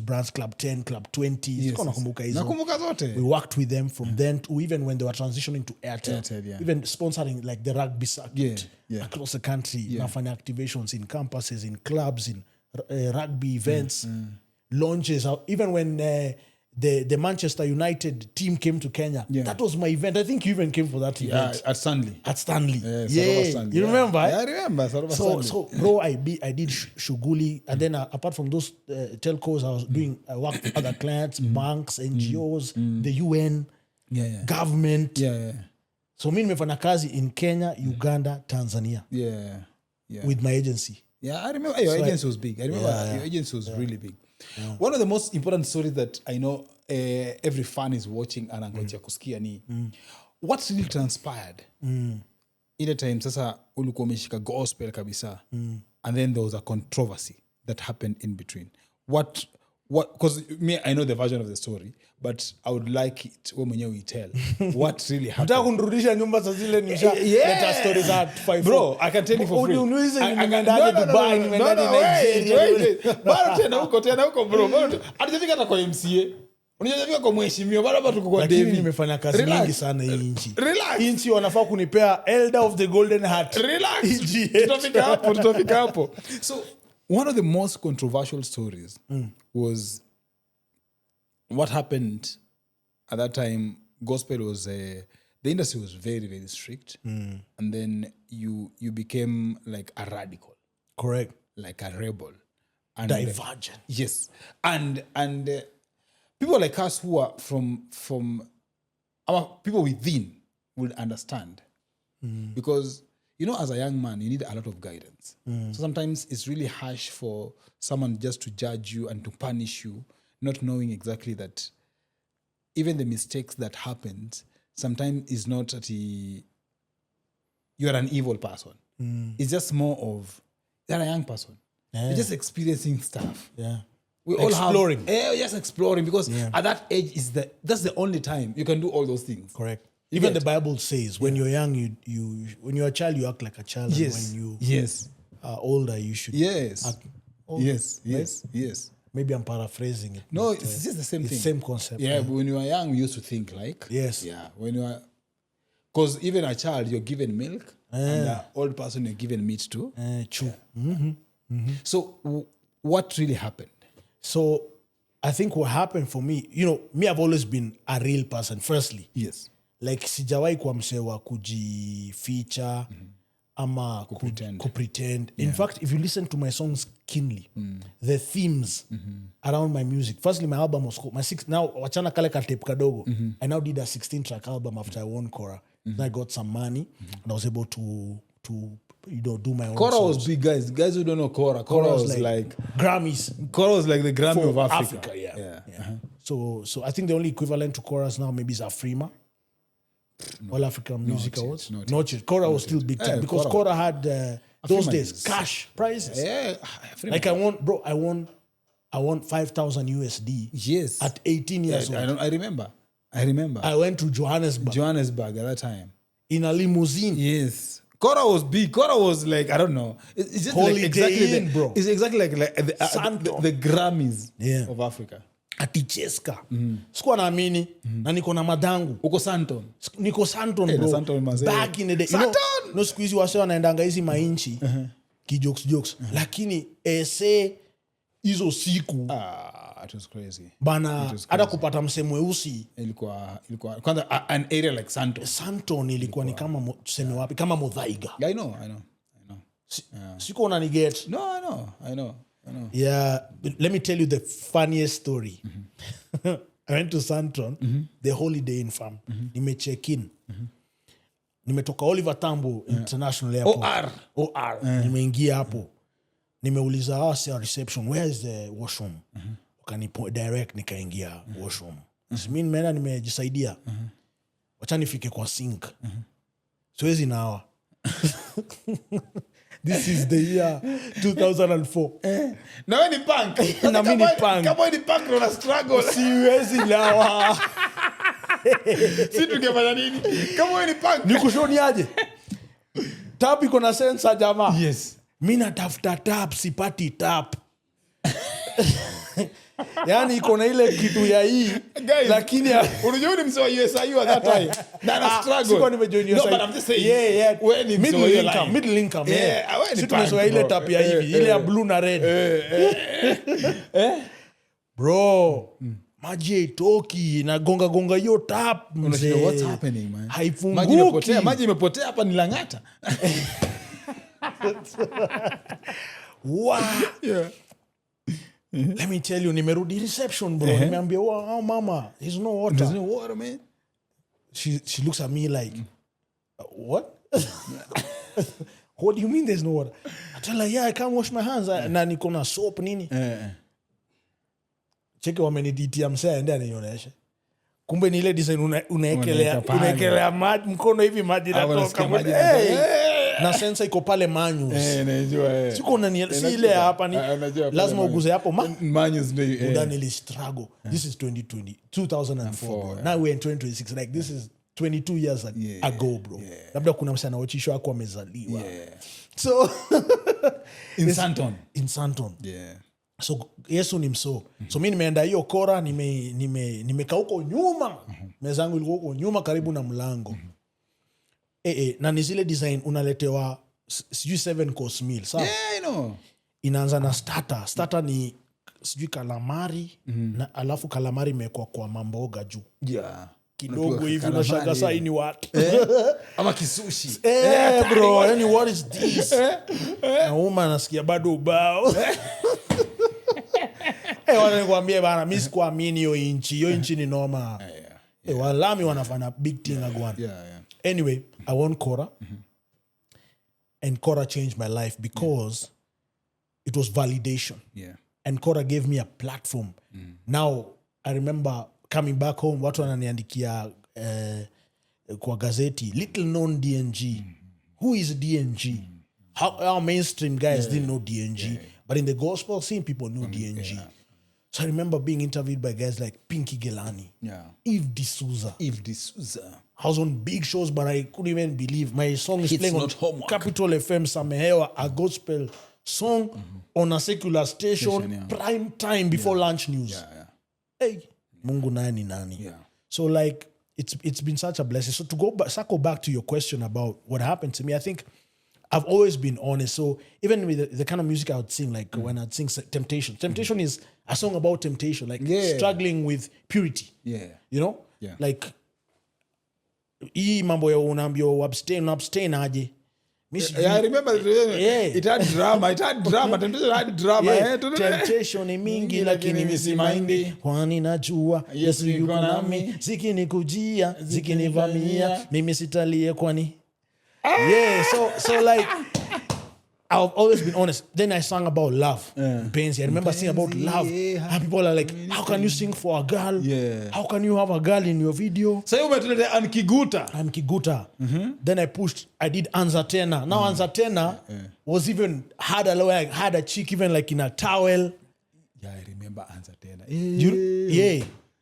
Speaker 2: brands, Club 10, Club 20.
Speaker 1: Yes. Nakumbuka zote.
Speaker 2: We worked with them from then to even when they were transitioning to Airtel, even sponsoring like the rugby circuit across the country. Nafanya activations in campuses, in clubs, in rugby events, launches. Even when the Manchester United team came to Kenya, that was my event. I think you even came for that event.
Speaker 1: At Stanley.
Speaker 2: Stanley. You remember?
Speaker 1: I remember.
Speaker 2: So bro, I did Shughuli, and then apart from those telcos, I worked with other clients, banks, NGOs, the UN, government. So me nimefanya kazi in Kenya, Uganda, Tanzania. With my agency.
Speaker 1: Yeah, I remember your agency was big. I remember your agency was really big. One of the most important stories that I know every fan is watching and angoja kusikia ni what really transpired ile time sasa ulikuwa umeshika gospel kabisa and then there was a controversy that happened in between. What because me I know the version of the story but I would like it wewe mwenyewe uitell what really happened.
Speaker 2: Nataka kunirudisha nyumba za zile nisha let stories that 5
Speaker 1: bro I can tell you for free.
Speaker 2: Uniulize nimeenda Dubai nimeenda Nigeria.
Speaker 1: Bado tena huko bro. Hatujafika hata kwa MCA. Unajafika kwa mheshimiwa bado hapa tuko kwa David.
Speaker 2: Lakini nimefanya kazi nyingi sana hii nchi. Nchi wanafaa kunipea Elder of the Golden Heart.
Speaker 1: Relax. Tutafika hapo. So one of the most controversial stories was what happened at that time. Gospel was the industry was very, very strict, and then you became like a radical,
Speaker 2: correct,
Speaker 1: like a rebel, and
Speaker 2: divergent.
Speaker 1: Yes, and people like us who are from our people within will understand because. As a young man, you need a lot of guidance. So sometimes it's really harsh for someone just to judge you and to punish you, not knowing exactly that even the mistakes that happened sometimes is not that you're an evil person. It's just more of you're a young person. You're just experiencing stuff. We all
Speaker 2: exploring.
Speaker 1: Just exploring because at that age that's the only time you can do all those things.
Speaker 2: Correct. Even
Speaker 1: get?
Speaker 2: the Bible says when you're young, you when you're a child, you act like a child.
Speaker 1: Yes.
Speaker 2: And when you
Speaker 1: Yes.
Speaker 2: are older, you should
Speaker 1: Yes.
Speaker 2: act older.
Speaker 1: Yes. Yes. Yes.
Speaker 2: Maybe I'm paraphrasing it.
Speaker 1: No,
Speaker 2: but,
Speaker 1: it's just the same
Speaker 2: it's
Speaker 1: thing.
Speaker 2: same concept.
Speaker 1: Yeah, but when you are young, we used to think like.
Speaker 2: Yes.
Speaker 1: Yeah, when you are, because even a child, you're given milk, and an old person, you're given meat too.
Speaker 2: True.
Speaker 1: So, what really happened?
Speaker 2: So I think what happened for me, me, I've always been a real person. Firstly,
Speaker 1: Yes.
Speaker 2: like sijawai kuwa msee wa kujificha ama kupretend. In fact, if you listen to my songs keenly, the themes around my music. Firstly, my album was called now wachana kale ka tape kadogo. I now did a 16-track album after I won Cora. Then I got some money and I was able to do my own
Speaker 1: Cora
Speaker 2: songs.
Speaker 1: was big, guys. Guys who don't know Cora was like
Speaker 2: Grammys.
Speaker 1: Cora was like the Grammy
Speaker 2: For
Speaker 1: of Africa.
Speaker 2: Africa, yeah.
Speaker 1: Uh-huh.
Speaker 2: So I think the only equivalent to chorus now maybe is Afrima. All African Music Awards. Not yet. Cora was still big time because Cora had those days cash prizes.
Speaker 1: Yeah,
Speaker 2: Like I won 5,000 USD.
Speaker 1: Yes.
Speaker 2: At 18 years old.
Speaker 1: I remember.
Speaker 2: I went to Johannesburg
Speaker 1: at that time.
Speaker 2: in a limousine.
Speaker 1: Yes. Cora was big. Cora was like, I don't know. It's just
Speaker 2: Holiday
Speaker 1: like exactly
Speaker 2: Inn, bro.
Speaker 1: It's exactly like the Grammys of Africa.
Speaker 2: Aticheska. Sikuwa naamini na niko na madangu.
Speaker 1: Uko Santon.
Speaker 2: Niko Santon, bro.
Speaker 1: Santon mazee.
Speaker 2: Back in the day.
Speaker 1: Santon!
Speaker 2: No siku hizi wase wanaendanga hizi mainchi. Kijokes. Lakini hizo siku
Speaker 1: It was crazy.
Speaker 2: bana hata kupata msee mweusi
Speaker 1: Ilikuwa kwanza an area like
Speaker 2: Santon ilikuwa ni kama tuseme wapi kama Muthaiga.
Speaker 1: I know.
Speaker 2: Siko unaniget.
Speaker 1: No, I know.
Speaker 2: Yeah, let me tell you the funniest story. I went to Santon, the Holiday Inn farm. Nimecheck in. Nimetoka Oliver Tambo International Airport. OR. Nimeingia hapo. Nimeuliza wase reception, where is the washroom? Wakanipo direct nikaingia washroom. Mimi nimeenda nimejisaidia. Wacha nifike kwa sink. Siwezi nawa. This is the year 2004.
Speaker 1: Na wewe ni punk.
Speaker 2: Na mimi ni punk.
Speaker 1: Kama wewe ni punk una struggle.
Speaker 2: Siwezi nawa.
Speaker 1: Si tungefanya nini? Kama wewe ni punk.
Speaker 2: Nikushoni aje? Tap iko na sensor jamaa.
Speaker 1: Yes.
Speaker 2: Mimi natafuta tap, sipati tap. Yaani iko na ile kitu ya hii.
Speaker 1: Guys,
Speaker 2: lakini
Speaker 1: unajua ni msee wa USIU at that time. Na struggle.
Speaker 2: Sikuwa nimejoin USIU.
Speaker 1: No, but I'm just saying.
Speaker 2: Yeah.
Speaker 1: Wewe ni
Speaker 2: Middle income.
Speaker 1: Yeah.
Speaker 2: Sisi tumezoea ile tap ya hivi, ile ya blue na red. Bro. Maji haitoki, nagonga hiyo tap mzee.
Speaker 1: What's happening, man?
Speaker 2: Haifunguki.
Speaker 1: Maji imepotea hapa ni Lang'ata.
Speaker 2: Wow.
Speaker 1: Yeah.
Speaker 2: Let me tell you, nimerudi reception, bro. Nimeambia, wow, mama, there's no water.
Speaker 1: There's no water, man.
Speaker 2: She looks at me like, what? What do you mean there's no water? I tell her, yeah, I can't wash my hands. Na niko na soap nini. Cheki wameniditia msea ende anionyeshe. Kumbe ni ile design unaekelea maji mkono hivi maji natoka. Na sensa iko pale Manyus.
Speaker 1: Najua.
Speaker 2: Siko unanielewa, si ile hapa ni lazima uguze hapo
Speaker 1: Manyus ndio.
Speaker 2: Udani ili struggle. This is 2004. Now we're in 2026. Like this is 22 years ago, bro. Labda kuna msana wachisho wako amezaliwa. So
Speaker 1: in Santon.
Speaker 2: Yeah. So Yesu ni mso. So mimi nimeenda hiyo Cora, nimekaa huko nyuma. Meza yangu ilikuwa huko nyuma karibu na mlango. Na ni zile design unaletewa sijui 7 course meal. Sawa?
Speaker 1: Yeah, I know.
Speaker 2: Inaanza na starter. Starter ni sijui calamari na alafu calamari imewekwa kwa mamboga juu.
Speaker 1: Yeah.
Speaker 2: Kidogo hivi unashangaa saa hii ni what?
Speaker 1: Ama kisushi.
Speaker 2: Bro, yani what is this? Na uma nasikia bado ubao. Wanakuambia bana, mimi sikuamini hiyo inchi. Hiyo inchi ni noma. Walami wanafanya big thing agwan. Anyway, I won Cora. And Cora changed my life because it was validation. And Cora gave me a platform. Now, I remember coming back home, watu wananiandikia kwa gazeti, little known DNG. Who is DNG? Our mainstream guys didn't know DNG. But in the gospel scene, people knew DNG. So I remember being interviewed by guys like Pinky Gelani, Eve D'Souza. I was on big shows, but I couldn't even believe my song is playing on Capital FM Samehewa, a gospel song on a secular station, prime time before lunch news. Hey, Mungu nani. So like, it's been such a blessing. So to circle back to your question about what happened to me, I think I've always been honest. So even with the kind of music I would sing, like when I'd sing Temptation. Temptation is a song about temptation, like struggling with purity. You know? Like, hii mambo ya unaambio abstain aje.
Speaker 1: I remember it had drama. Temptation had drama.
Speaker 2: Temptation ni mingi lakini misimaindi. Kwani najua Yesu yuko nami. Zikinikujia, zikinivamia, mimi sitalie kwani. So like I've always been honest. Then I sang about love. Pains. I remember singing about love. And people are like, how can you sing for a girl? How can you have a girl in your video?
Speaker 1: So you went to the
Speaker 2: Ankiguta. Then I did Anza Tena. Now Anza Tena was even harder. I had a chick even like in a towel.
Speaker 1: Yeah, I remember Anza Tena.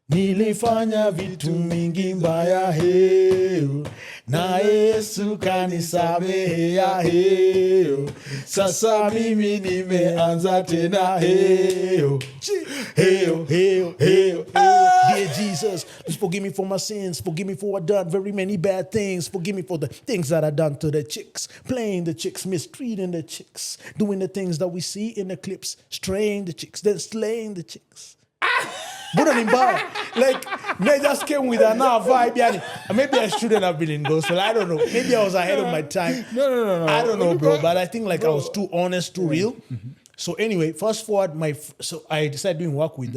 Speaker 2: Nilifanya vitu mingi mbaya heo, na Yesu kanisamehea heo. Sasa mimi nimeanza tena heo. Dear Jesus, please forgive me for my sins. Forgive me for what I've done very many bad things. Forgive me for the things that I've done to the chicks. Playing the chicks, mistreating the chicks. Doing the things that we see in the clips. Straying the chicks, then slaying the chicks. Like, they just came with another vibe. Yani. Maybe I shouldn't have been in gospel. I don't know. Maybe I was ahead of my time.
Speaker 1: No.
Speaker 2: I don't know, bro. But I think like I was too honest, too real. So anyway, fast forward, so I decided doing work with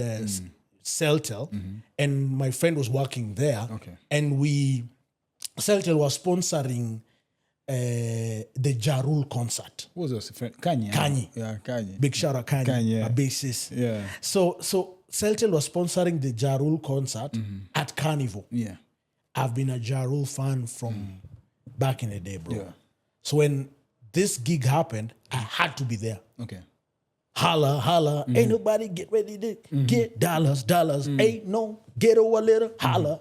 Speaker 2: Celtel, and my friend was working there. And Celtel was sponsoring the Ja Rule concert.
Speaker 1: Who was your friend? Kanye. Yeah, Kanye.
Speaker 2: Big shout out Kanye, a bassist.
Speaker 1: Yeah.
Speaker 2: So Celtel was sponsoring the Ja Rule concert at Carnival.
Speaker 1: Yeah.
Speaker 2: I've been a Ja Rule fan from back in the day, bro. Yeah. So when this gig happened, I had to be there.
Speaker 1: Okay.
Speaker 2: Holla. Ain't nobody get ready to get dollars. Ain't no ghetto a little. Holla.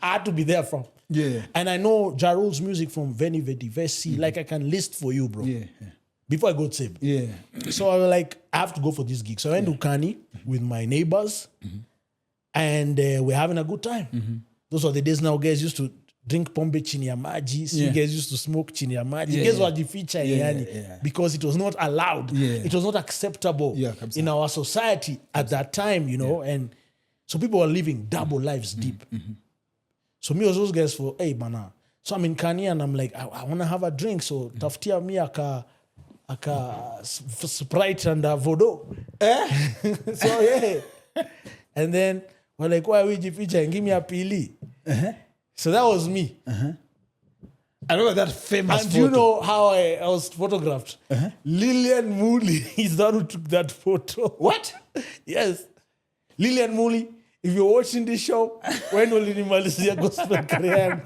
Speaker 2: I had to be there from.
Speaker 1: Yeah.
Speaker 2: And I know Ja Rule's music from Veni Vidi Vici. Like I can list for you, bro.
Speaker 1: Yeah.
Speaker 2: Before I got saved.
Speaker 1: Yeah.
Speaker 2: So I was like, I have to go for this gig. So I went to Kani with my neighbors, and we're having a good time. Those are the days now guys used to drink pombe chini ya maji. So you guys used to smoke chini ya maji. Guys were feature because it was not allowed. It was not acceptable in our society at that time, you know. And so people were living double lives deep. So me was those guys for, hey, mana. So I'm in Kani and I'm like, I want to have a drink. So taftia mi aka Sprite and Vodo. So yeah. And then we're like, why we feature and give me a pili? So that was me.
Speaker 1: I remember that famous
Speaker 2: and
Speaker 1: photo.
Speaker 2: You know how I was photographed? Lillian Mooley is the one who took that photo.
Speaker 1: What?
Speaker 2: Yes. Lillian Mooley, if you're watching this show, when will you Malaysia gospel career?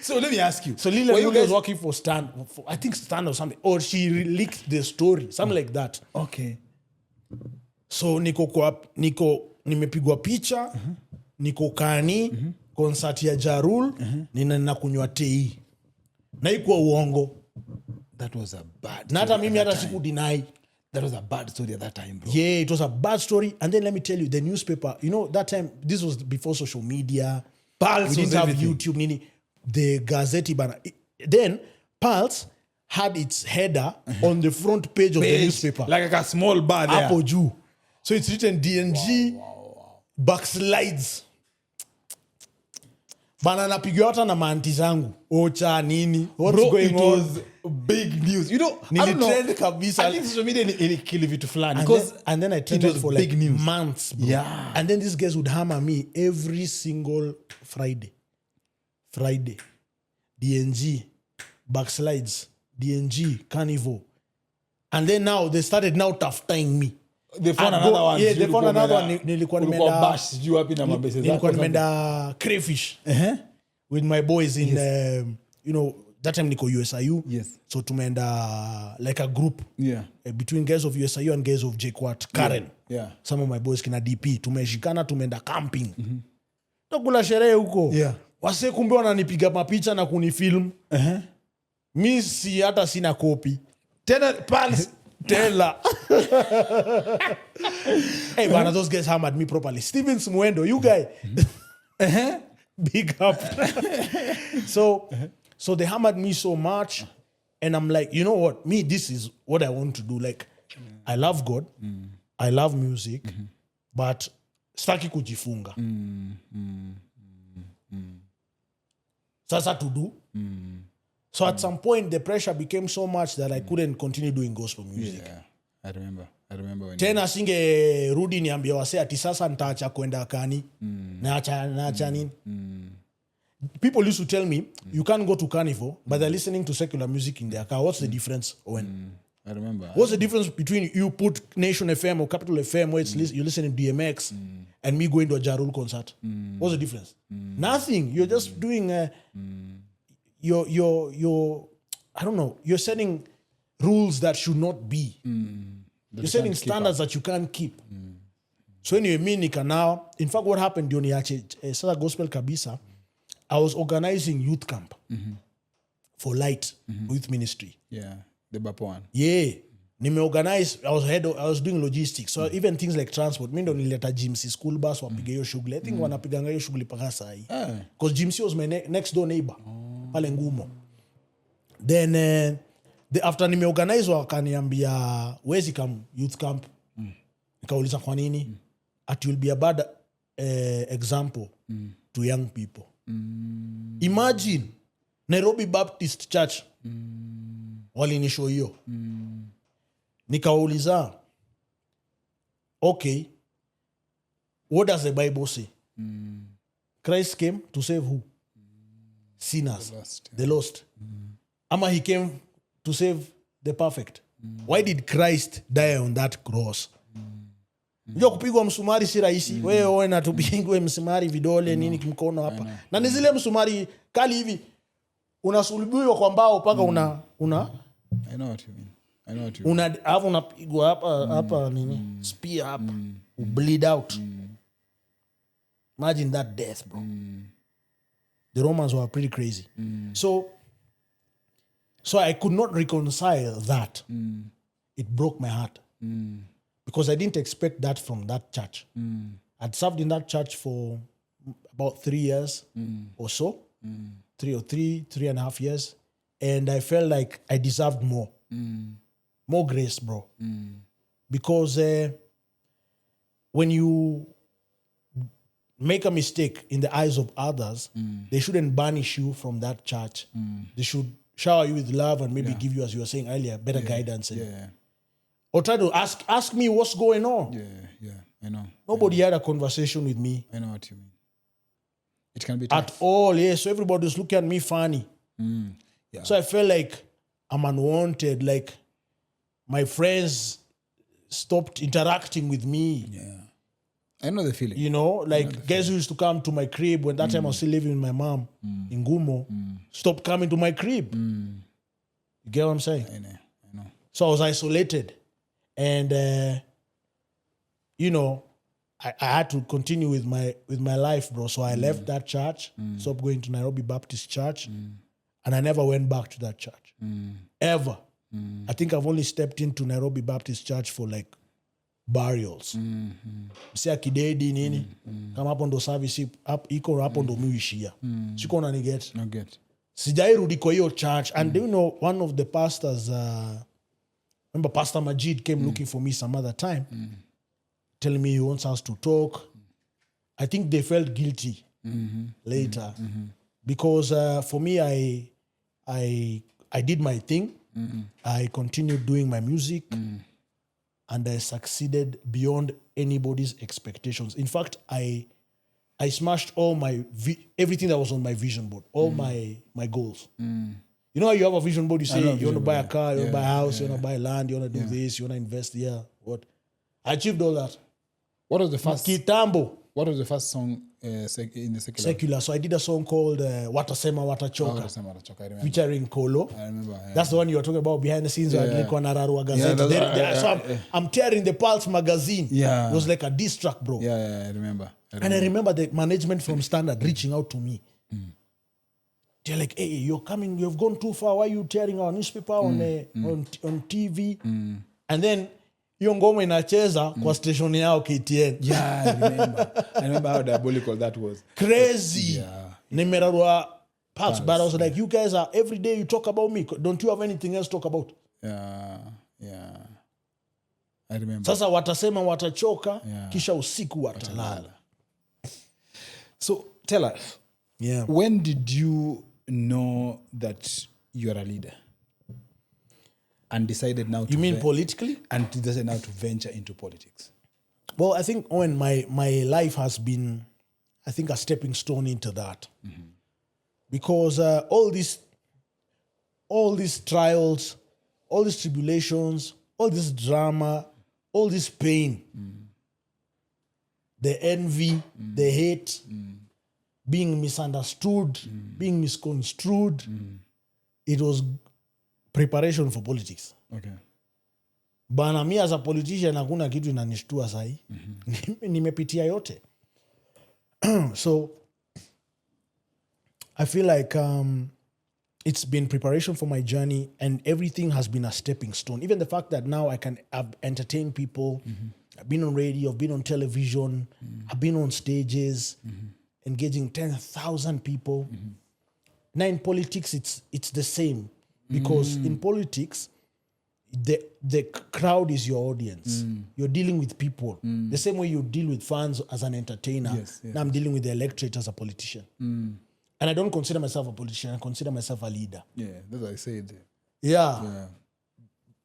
Speaker 1: So let me ask you.
Speaker 2: So Lillian Mooley was working for Stan, I think Stan or something, or she leaked the story, something like that.
Speaker 1: Okay.
Speaker 2: So nimepigwa picha, niko Kani, concert ya Ja Rule, ninakunywa tei. Na ikuwa uongo.
Speaker 1: That was a bad.
Speaker 2: Na hata mimi hata siku deny.
Speaker 1: That was a bad story at that time, bro.
Speaker 2: Yeah, it was a bad story. And then let me tell you, the newspaper, you know, that time, this was before social media.
Speaker 1: Pulse
Speaker 2: we didn't have YouTube, nini. The Gazette banner. Then, Pulse had its header on the front page of the newspaper.
Speaker 1: Like a small bar there.
Speaker 2: Apple Jew. So it's written DNG backslides. Banana pigota na manti zangu. Ocha nini. What's
Speaker 1: bro,
Speaker 2: going
Speaker 1: it
Speaker 2: on?
Speaker 1: Was big news. You know, I don't know. I think social media kill vitu fulani.
Speaker 2: And then I trended for like
Speaker 1: news.
Speaker 2: Months, bro.
Speaker 1: Yeah.
Speaker 2: And then these guys would hammer me every single Friday. DNG, backslides, DNG, Carnival. And then now, they started now tough-tying me.
Speaker 1: They found another one.
Speaker 2: Yeah, they found another one. Nilikuwa nimeenda crayfish with my boys in, you know, that time niko USIU.
Speaker 1: Yes.
Speaker 2: So tumeenda like a group.
Speaker 1: Yeah.
Speaker 2: Between guys of USIU and guys of JKUAT. Karen.
Speaker 1: Yeah.
Speaker 2: Some of my boys kina DP. Tumeshikana tumeenda camping. Tukula sherehe huko.
Speaker 1: Yeah.
Speaker 2: Wase kumbe wananipiga mapicha na kunifilm. Mi si hata sina copy.
Speaker 1: Tena pals.
Speaker 2: Tela. Hey, man, those guys hammered me properly. Steven Smuendo, you guy. Big up. So they hammered me so much. And I'm like, you know what? Me, this is what I want to do. Like, I love God. I love music. But staki kujifunga. Sasa to do. So at some point, the pressure became so much that I couldn't continue doing gospel music.
Speaker 1: Yeah. I remember when
Speaker 2: Tena singe rudi niambia wase ati sasa nitaacha kwenda kani. Naacha nini. People used to tell me, you can't go to carnival, but they're listening to secular music in their car. What's the difference, Owen?
Speaker 1: I remember.
Speaker 2: What's the difference between you put Nation FM or Capital FM where it's you're listening to DMX and me going to a Jarul concert? What's the difference? Nothing. You're just doing you're I don't know, you're setting rules that should not be. You're setting standards that you can't keep. So anyway, me nika now, in fact what happened during Sasa Gospel Kabisa, I was organizing youth camp for Light Youth Ministry.
Speaker 1: Yeah, the Bapa one.
Speaker 2: Yeah. Nime-organize, I was doing logistics. So even things like transport, mi ndo nileta Jimsi school bus wapige hiyo shughuli. I think wanapiganga hiyo shughuli paka saa hii. Because Jimsi was my next door neighbor. Pale Ngumo. Then after nime-organize wakaniambia wezi come youth camp. Nikauliza kwa nini? It will be a bad example to young people. Imagine Nairobi Baptist Church walinisho hiyo. Nikauliza, okay, what does the Bible say? Christ came to save who? Sinners, the lost. Ama he came to save the perfect. Why did Christ die on that cross? Unajua kupigwa msumari si rahisi. Wewe na tupigwe msumari vidole nini kimkono hapa. Na ni zile msumari kali hivi unasulubiwa kwa mbao paka una
Speaker 1: I know what you mean.
Speaker 2: Unapigwa hapa nini? Spear hapa. Bleed out. Imagine that death, bro. The Romans were pretty crazy. So I could not reconcile that. It broke my heart. Because I didn't expect that from that church. I'd served in that church for about 3 years or so. 3.5 years. And I felt like I deserved more. More grace, bro. Because when you make a mistake in the eyes of others, they shouldn't banish you from that church. They should shower you with love and maybe give you, as you were saying earlier, better guidance. Or try to ask me what's going on.
Speaker 1: Yeah, I know.
Speaker 2: Nobody had a conversation with me.
Speaker 1: I know what you mean. It can be tough.
Speaker 2: At all, yeah. So everybody was looking at me funny.
Speaker 1: Yeah.
Speaker 2: So I felt like I'm unwanted. Like my friends stopped interacting with me.
Speaker 1: Yeah. I know the feeling.
Speaker 2: You know, like guys who used to come to my crib when that time I was still living with my mom in Gumo, stopped coming to my crib. You get what I'm saying?
Speaker 1: I know.
Speaker 2: So I was isolated. And, you know, I had to continue with my life, bro. So I left that church, stopped going to Nairobi Baptist Church, and I never went back to that church. Ever. I think I've only stepped into Nairobi Baptist Church for like burials. Msia kidedi nini. Kama hapo ndo service iko hapo ndo miwishia. Siko unaniget.
Speaker 1: No get.
Speaker 2: Sijai rudi kwa hiyo church. And do you know, one of the pastors, remember Pastor Majid came looking for me some other time, telling me he wants us to talk. I think they felt guilty later. Because for me, I did my thing. I continued doing my music. And I succeeded beyond anybody's expectations. In fact, I smashed all my everything that was on my vision board, all my goals. You know how you have a vision board, you say you want to buy a car, you want to buy a house, you want to buy land, you want to do this, you want to invest, what? I achieved all that.
Speaker 1: What was the first?
Speaker 2: Kitambo.
Speaker 1: What was the first song in the secular?
Speaker 2: Secular. So I did a song called Watasema Watachoka,
Speaker 1: I remember.
Speaker 2: featuring Kolo.
Speaker 1: I remember. Yeah.
Speaker 2: That's the one you were talking about behind the scenes. Where nilikuwa nararua gazeti. So I'm tearing the Pulse magazine.
Speaker 1: Yeah.
Speaker 2: It was like a diss track, bro.
Speaker 1: Yeah, I remember.
Speaker 2: And I remember the management from Standard reaching out to me. They're like, hey, you're coming, you've gone too far. Why are you tearing our newspaper on TV? And then hiyo ngoma inacheza kwa station yao KTN.
Speaker 1: Yeah, I remember how diabolical that was.
Speaker 2: Crazy.
Speaker 1: Yeah.
Speaker 2: Nimerarua Pulse, but I was like, you guys are, every day you talk about me. Don't you have anything else to talk about?
Speaker 1: Yeah. I remember.
Speaker 2: Sasa watasema watachoka, kisha usiku watalala.
Speaker 1: So tell us, when did you know that you are a leader and decided now to...
Speaker 2: You mean politically?
Speaker 1: And decided now to venture into politics?
Speaker 2: Well, I think, Owen, my life has been, I think, a stepping stone into that. Because all these trials, all these tribulations, all this drama, all this pain, the envy, the hate, being misunderstood, being misconstrued, it was preparation for politics.
Speaker 1: Okay.
Speaker 2: Bana, mi as a politician hakuna kitu inanishtua sahi. Nimepitia yote. So I feel like it's been preparation for my journey, and everything has been a stepping stone. Even the fact that now I can entertain people. I've been on radio, I've been on television, I've been on stages, engaging 10,000 people. Now in politics, it's the same. Because in politics, the crowd is your audience. You're dealing with people. The same way you deal with fans as an entertainer.
Speaker 1: Yes.
Speaker 2: Now I'm dealing with the electorate as a politician. And I don't consider myself a politician. I consider myself a leader.
Speaker 1: Yeah, that's what I said.
Speaker 2: Yeah.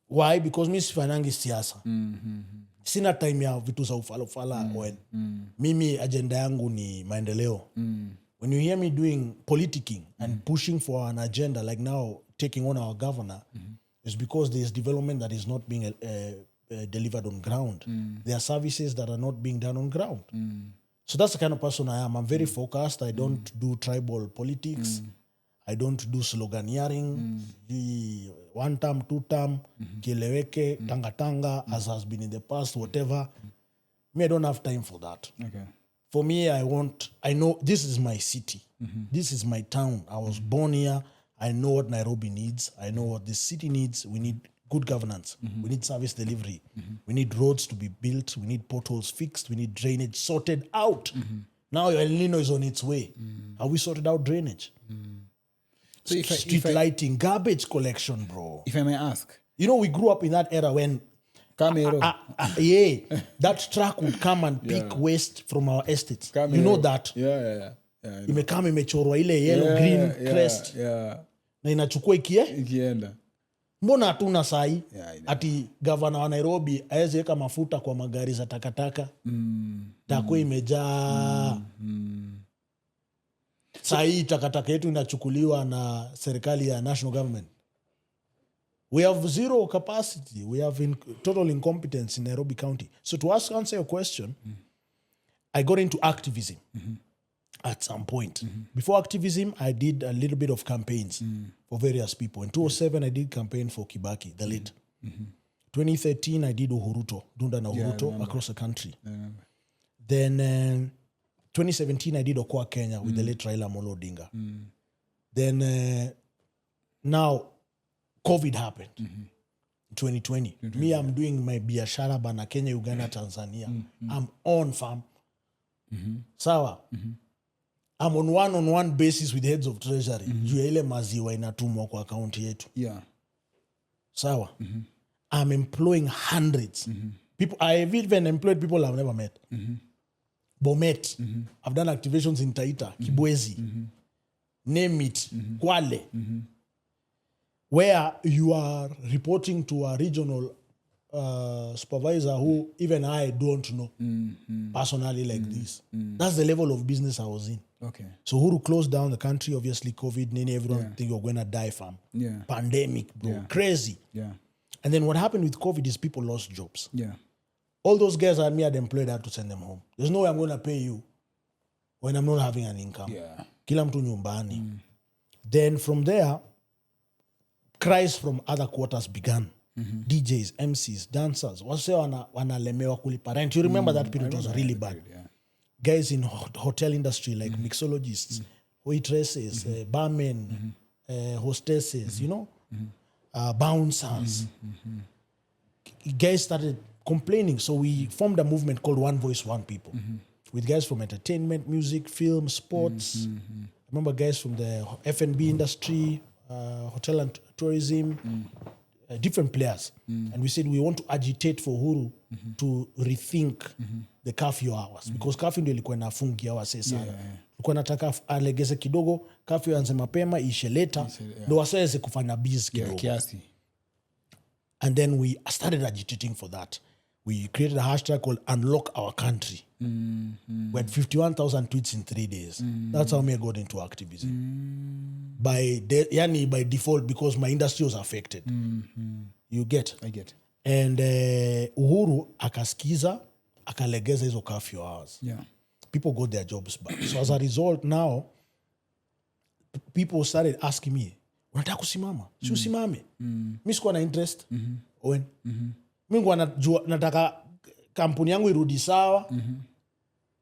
Speaker 2: Why? Because mi sifanyangi siasa. Sina time ya vitu za ufala Owen. Mimi agenda yangu ni maendeleo. When you hear me doing politicking and pushing for an agenda, like now taking on our governor, it's because there's development that is not being delivered on ground. There are services that are not being done on ground. So that's the kind of person I am. I'm very focused. I don't do tribal politics. I don't do sloganeering. One term, two term, kieleweke, tanga, as has been in the past, whatever. Me, I don't have time for that.
Speaker 1: Okay.
Speaker 2: For me, I know this is my city. This is my town. I was born here. I know what Nairobi needs. I know what this city needs. We need good governance. We need service delivery. We need roads to be built. We need potholes fixed. We need drainage sorted out. Now El Nino is on its way. Have we sorted out drainage? So street lighting, garbage collection, bro.
Speaker 1: If I may ask.
Speaker 2: You know, we grew up in that era when that truck would come and pick waste from our estates. You know that?
Speaker 1: Yeah.
Speaker 2: Imekama imechorwa ile yellow green crest. Na inachukua ikienda. Mbona hatuna sahi? Ati governor wa Nairobi aweze weka mafuta kwa magari za takataka. Tako imejaa. Sahi takataka yetu inachukuliwa na serikali ya national government. We have zero capacity. We have total incompetence in Nairobi County. So to answer your question, I got into activism at some point. Before activism, I did a little bit of campaigns for various people. In 2007, I did campaign for Kibaki, the late. 2013, I did Uhuruto, Dunda na Uhuruto across the country. Then 2017, I did Okoa, Kenya with the late Raila Amolo Odinga. Then now, COVID happened. 2020. Me, I'm doing my biashara bana Kenya, Uganda, Tanzania. I'm on farm. Sawa. I'm on one-on-one basis with heads of treasury. Juu ya ile maziwa inatumwa kwa account yetu.
Speaker 1: Yeah.
Speaker 2: Sawa. I'm employing hundreds. People, I've even employed people I've never met. Bomet. I've done activations in Taita, Kibwezi. Name it. Kwale. Where you are reporting to a regional supervisor who even I don't know personally like this. That's the level of business I was in.
Speaker 1: Okay.
Speaker 2: So Huru closed down the country, obviously COVID, everyone think you're going to die from. Pandemic, bro. Crazy.
Speaker 1: Yeah.
Speaker 2: And then what happened with COVID is people lost jobs.
Speaker 1: Yeah.
Speaker 2: All those guys I had employed, I had to send them home. There's no way I'm going to pay you when I'm not having an income.
Speaker 1: Yeah.
Speaker 2: Kila mtu nyumbani. Then from there, cries from other quarters began. DJs, MCs, dancers. Wase wanalemewa kulipa rent. You remember that period was really bad. Guys in hotel industry like mixologists, waitresses, barmen, hostesses, you know, bouncers. Guys started complaining. So we formed a movement called One Voice, One People. With guys from entertainment, music, film, sports. Remember guys from the F&B industry, hotel and tourism, different players. And we said we want to agitate for Uhuru to rethink the curfew hours. Because curfew ndio ilikuwa inafungia wase sana. Ilikuwa nataka alegeze kidogo, curfew anze mapema, ishe later, ndio wasaweze kufanya biz kidogo.
Speaker 1: Kiasi.
Speaker 2: And then we started agitating for that. We created a hashtag called Unlock Our Country. We had 51,000 tweets in 3 days. That's how I got into activism. By default, because my industry was affected. You get?
Speaker 1: I get.
Speaker 2: And Uhuru akaskiza, akalegeza hizo curfew hours.
Speaker 1: Yeah.
Speaker 2: People got their jobs back. So as a result, now, people started asking me, unataka kusimama? Si usimame. Mi sikuwa na interest. Owen. Mi ngwa nataka kampuni yangu irudi sawa.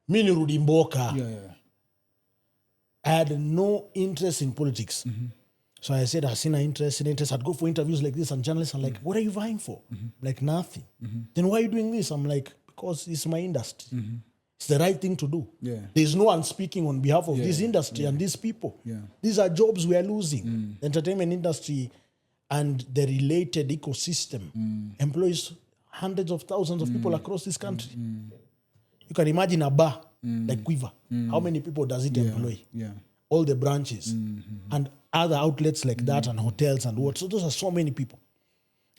Speaker 2: Mi nirudi mboka. I had no interest in politics. So I said, I've interest. I'd go for interviews like this, and journalists are like, what are you vying for? Like, nothing. Then why are you doing this? I'm like, because it's my industry. It's the right thing to do. There's no one speaking on behalf of this industry and these people. These are jobs we are losing. The entertainment industry and the related ecosystem employs hundreds of thousands of people across this country. You can imagine a bar like Quiver. How many people does it employ? All the branches and other outlets like that and hotels and what. So those are so many people.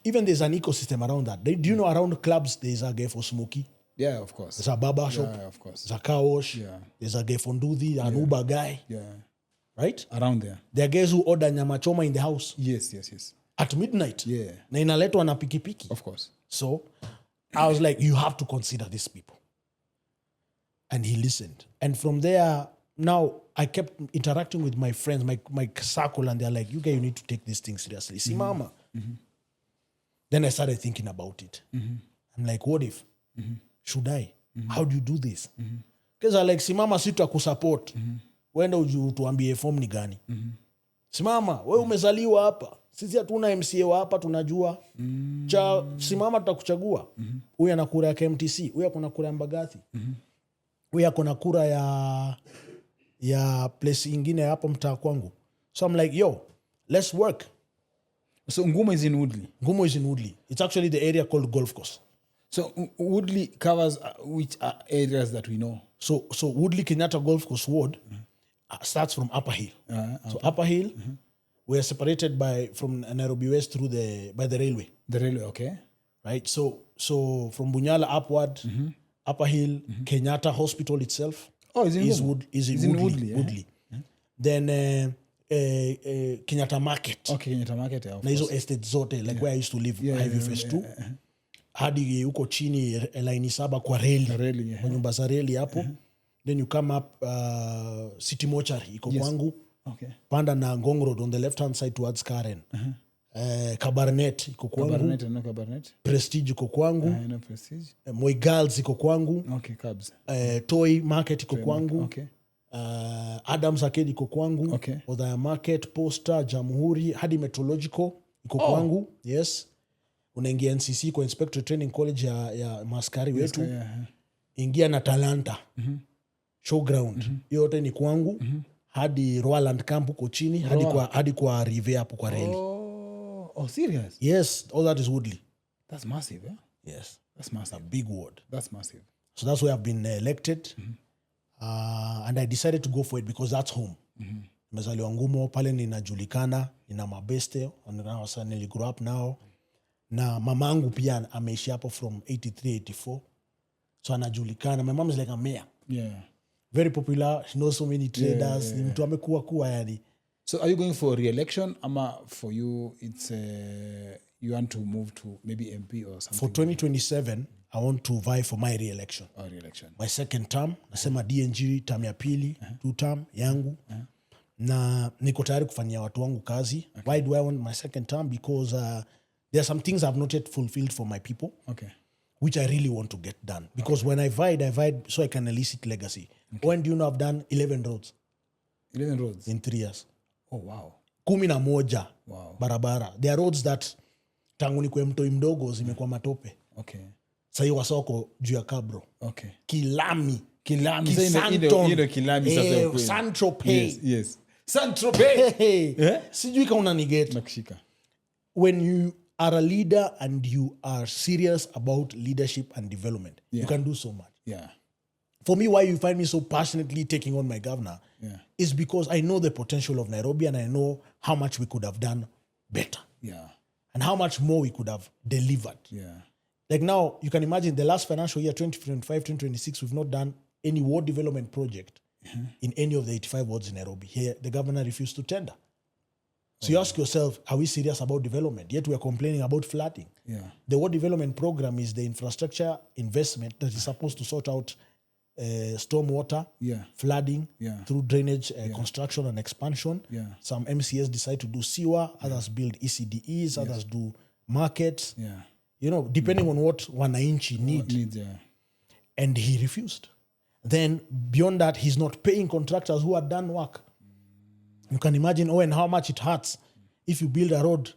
Speaker 2: Even there's an ecosystem around that. Do you know around clubs there's a guy for Smokey?
Speaker 1: Yeah, of course.
Speaker 2: There's a barber shop.
Speaker 1: Yeah, of course.
Speaker 2: There's a car wash. There's a guy for Nduthi, an Uber guy. Right?
Speaker 1: Around there.
Speaker 2: There are guys who order nyama choma in the house.
Speaker 1: Yes.
Speaker 2: At midnight. Na inaletwa na pikipiki.
Speaker 1: Of course.
Speaker 2: So I was like, you have to consider these people. And he listened. And from there, now I kept interacting with my friends, my circle, and they're like, you guys, you need to take this thing seriously. See, mama. Then I started thinking about it. I'm like, what if? Should I? How do you do this? Because I like, simama sita kusupport. Wenda utuambie form ni gani. Simama, wewe umezaliwa hapa. Sisi hatuna MCA wa hapa tunajua. Simama tutakuchagua. Huyu ana kura ya KMTC, huyu akona kura ya Mbagathi. Huyu akona kura ya place ingine hapo mtaa kwangu. So I'm like, yo, let's work.
Speaker 1: So Ngumo is in Woodley?
Speaker 2: Ngumo is in Woodley. It's actually the area called Golf Course.
Speaker 1: So Woodley covers which areas that we know? So
Speaker 2: Woodley Kenyatta Golf Course Ward starts from Upper Hill. So Upper Hill, we are separated from Nairobi West by the railway.
Speaker 1: The railway, okay.
Speaker 2: Right? So from Bunyala upward, Upper Hill, Kenyatta Hospital itself is in Woodley. Then Kenyatta Market.
Speaker 1: Okay, Kenyatta Market.
Speaker 2: Na hizo estate zote, like where I used to live, Highview Phase 2. Hadi huko chini line 7 kwa reli. Kwa nyumba za reli hapo. Then you come up City Mortuary iko kwangu.
Speaker 1: Okay.
Speaker 2: Panda na Ngong Road on the left hand side towards Karen. Cabernet iko kwangu.
Speaker 1: Cabernet.
Speaker 2: Prestige iko kwangu.
Speaker 1: No Prestige.
Speaker 2: Moi Girls iko kwangu.
Speaker 1: Okay, Cubs.
Speaker 2: Toy Market iko kwangu.
Speaker 1: Okay.
Speaker 2: Adams Arcade iko kwangu.
Speaker 1: Okay.
Speaker 2: Othaya Market, Poster, Jamhuri, hadi Metrological iko kwangu. Yes. Unaingia NCC kwa Inspector Training College ya maskari wetu. Ingia na Talanta. Showground. Yote ni kwangu. Hadi Roland Camp uko chini. Hadi kwa Rive hapo kwa reli.
Speaker 1: Oh, serious?
Speaker 2: Yes, all that is Woodley.
Speaker 1: That's massive, eh?
Speaker 2: Yes.
Speaker 1: That's massive.
Speaker 2: A big ward.
Speaker 1: That's massive.
Speaker 2: So that's where I've been elected. And I decided to go for it because that's home. Mezaliwa Ngumo, pale ninajulikana, nina mabeste, nili grew up now. Na mamangu pia ameishi hapo from 83, 84. So anajulikana. My mom is like a mayor.
Speaker 1: Yeah.
Speaker 2: Very popular. She knows so many traders. Ni mtu amekuwa yani.
Speaker 1: So are you going for re-election? Ama for you, it's you want to move to maybe MP or something?
Speaker 2: For 2027, I want to vie for my re-election.
Speaker 1: Re-election.
Speaker 2: My second term, nasema DNG term ya pili, 2 term yangu. Na niko tayari kufanyia watu wangu kazi. Why do I want my second term? Because there are some things I've not yet fulfilled for my people.
Speaker 1: Okay.
Speaker 2: Which I really want to get done. Because when I vied so I can elicit legacy. When do you know I've done 11 roads?
Speaker 1: 11 roads?
Speaker 2: In 3 years.
Speaker 1: Oh, wow.
Speaker 2: 11
Speaker 1: Wow.
Speaker 2: barabara. There are roads that tangu nikuwe mtoi mdogo zimekuwa matope.
Speaker 1: Okay.
Speaker 2: Sasa hiyo wasoko juu ya kabro.
Speaker 1: Okay.
Speaker 2: Kilami.
Speaker 1: Kisanton. Kilami sasa ukweli.
Speaker 2: Saint-Tropez.
Speaker 1: Yes. Saint-Tropez.
Speaker 2: Hey. Sijui kama unaniget.
Speaker 1: Nakishika.
Speaker 2: When you are a leader and you are serious about leadership and development, you can do so much.
Speaker 1: Yeah.
Speaker 2: For me, why you find me so passionately taking on my governor is because I know the potential of Nairobi and I know how much we could have done better.
Speaker 1: Yeah.
Speaker 2: And how much more we could have delivered.
Speaker 1: Yeah.
Speaker 2: Like now, you can imagine the last financial year, 2025, 2026, we've not done any ward development project in any of the 85 wards in Nairobi. Here, the governor refused to tender. So you ask yourself, are we serious about development? Yet we are complaining about flooding.
Speaker 1: Yeah.
Speaker 2: The ward development program is the infrastructure investment that is supposed to sort out stormwater, flooding, through drainage, construction and expansion. Yeah. Some MCS decide to do sewer, others build ECDEs, others do markets.
Speaker 1: Yeah.
Speaker 2: You know, depending on what wananchi need. And he refused. Then beyond that, he's not paying contractors who had done work. You can imagine, Owen, how much it hurts if you build a road,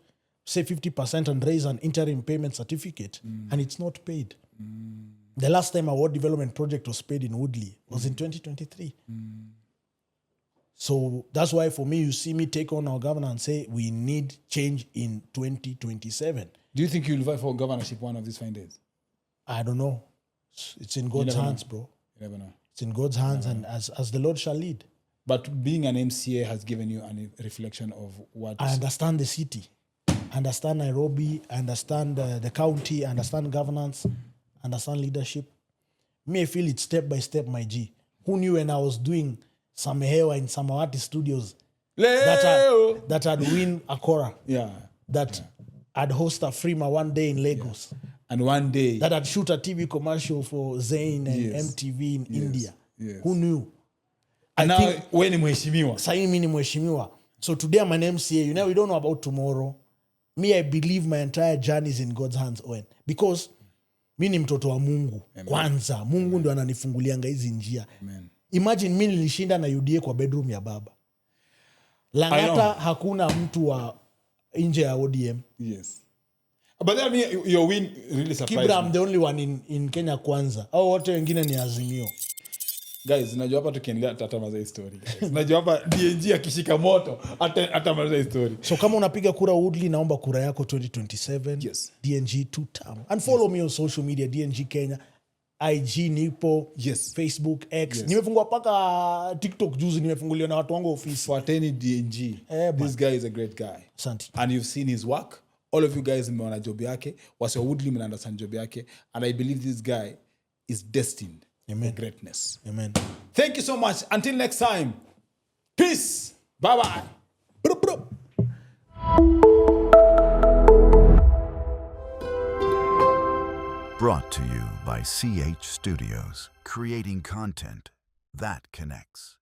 Speaker 2: say 50% and raise an interim payment certificate and it's not paid. The last time a ward development project was paid in Woodley was in 2023. So that's why for me, you see me take on our governor and say, we need change in 2027.
Speaker 1: Do you think you'll vie for governorship one of these fine days?
Speaker 2: I don't know. It's in God's hands, bro.
Speaker 1: You never know.
Speaker 2: It's in God's hands and as the Lord shall lead.
Speaker 1: But being an MCA has given you a reflection of what...
Speaker 2: I understand the city. I understand Nairobi. I understand the county. I understand governance. I understand leadership. Me, I feel it step by step, my G. Who knew when I was doing some Hewa in Samawati studios that I'd win a Kora?
Speaker 1: Yeah.
Speaker 2: I'd host a Frima one day in Lagos.
Speaker 1: Yeah. And one day...
Speaker 2: That I'd shoot a TV commercial for Zayn and MTV in India. Yes. Who knew?
Speaker 1: And now, wewe ni mheshimiwa.
Speaker 2: Sasa mimi ni mheshimiwa. So today I'm an MCA. You know, we don't know about tomorrow. Me, I believe my entire journey is in God's hands, Owen. Because mimi ni mtoto wa Mungu. Amen. Kwanza, Mungu ndio ananifungulianga hizi njia. Amen. Imagine mimi nilishinda na UDA kwa bedroom ya baba. Langata hakuna mtu wa nje ya ODM.
Speaker 1: Yes. But I mean, your win really surprised
Speaker 2: Kibra, I'm the only one in Kenya kwanza. Au wote wengine ni Azimio.
Speaker 1: Guys, najua hapa tukiendelea tutamaliza hii story. Najua hapa DNG akishika moto atamaliza hii story.
Speaker 2: So kama unapiga kura Woodley, naomba kura yako 2027.
Speaker 1: Yes.
Speaker 2: DNG 2 term. And follow me on social media, DNG Kenya, IG nipo, Facebook, X. Nimefungua paka TikTok juzi, nimefunguliwa na watu wangu ofisi.
Speaker 1: Fuateni DNG. This guy is a great guy.
Speaker 2: Santi.
Speaker 1: And you've seen his work. All of you guys mmeona job yake. Wasi wa Woodley mna understand job yake. And I believe this guy is destined for greatness.
Speaker 2: Amen.
Speaker 1: Thank you so much. Until next time. Peace. Bye-bye.
Speaker 3: Brought to you by CH Studios, creating content that connects.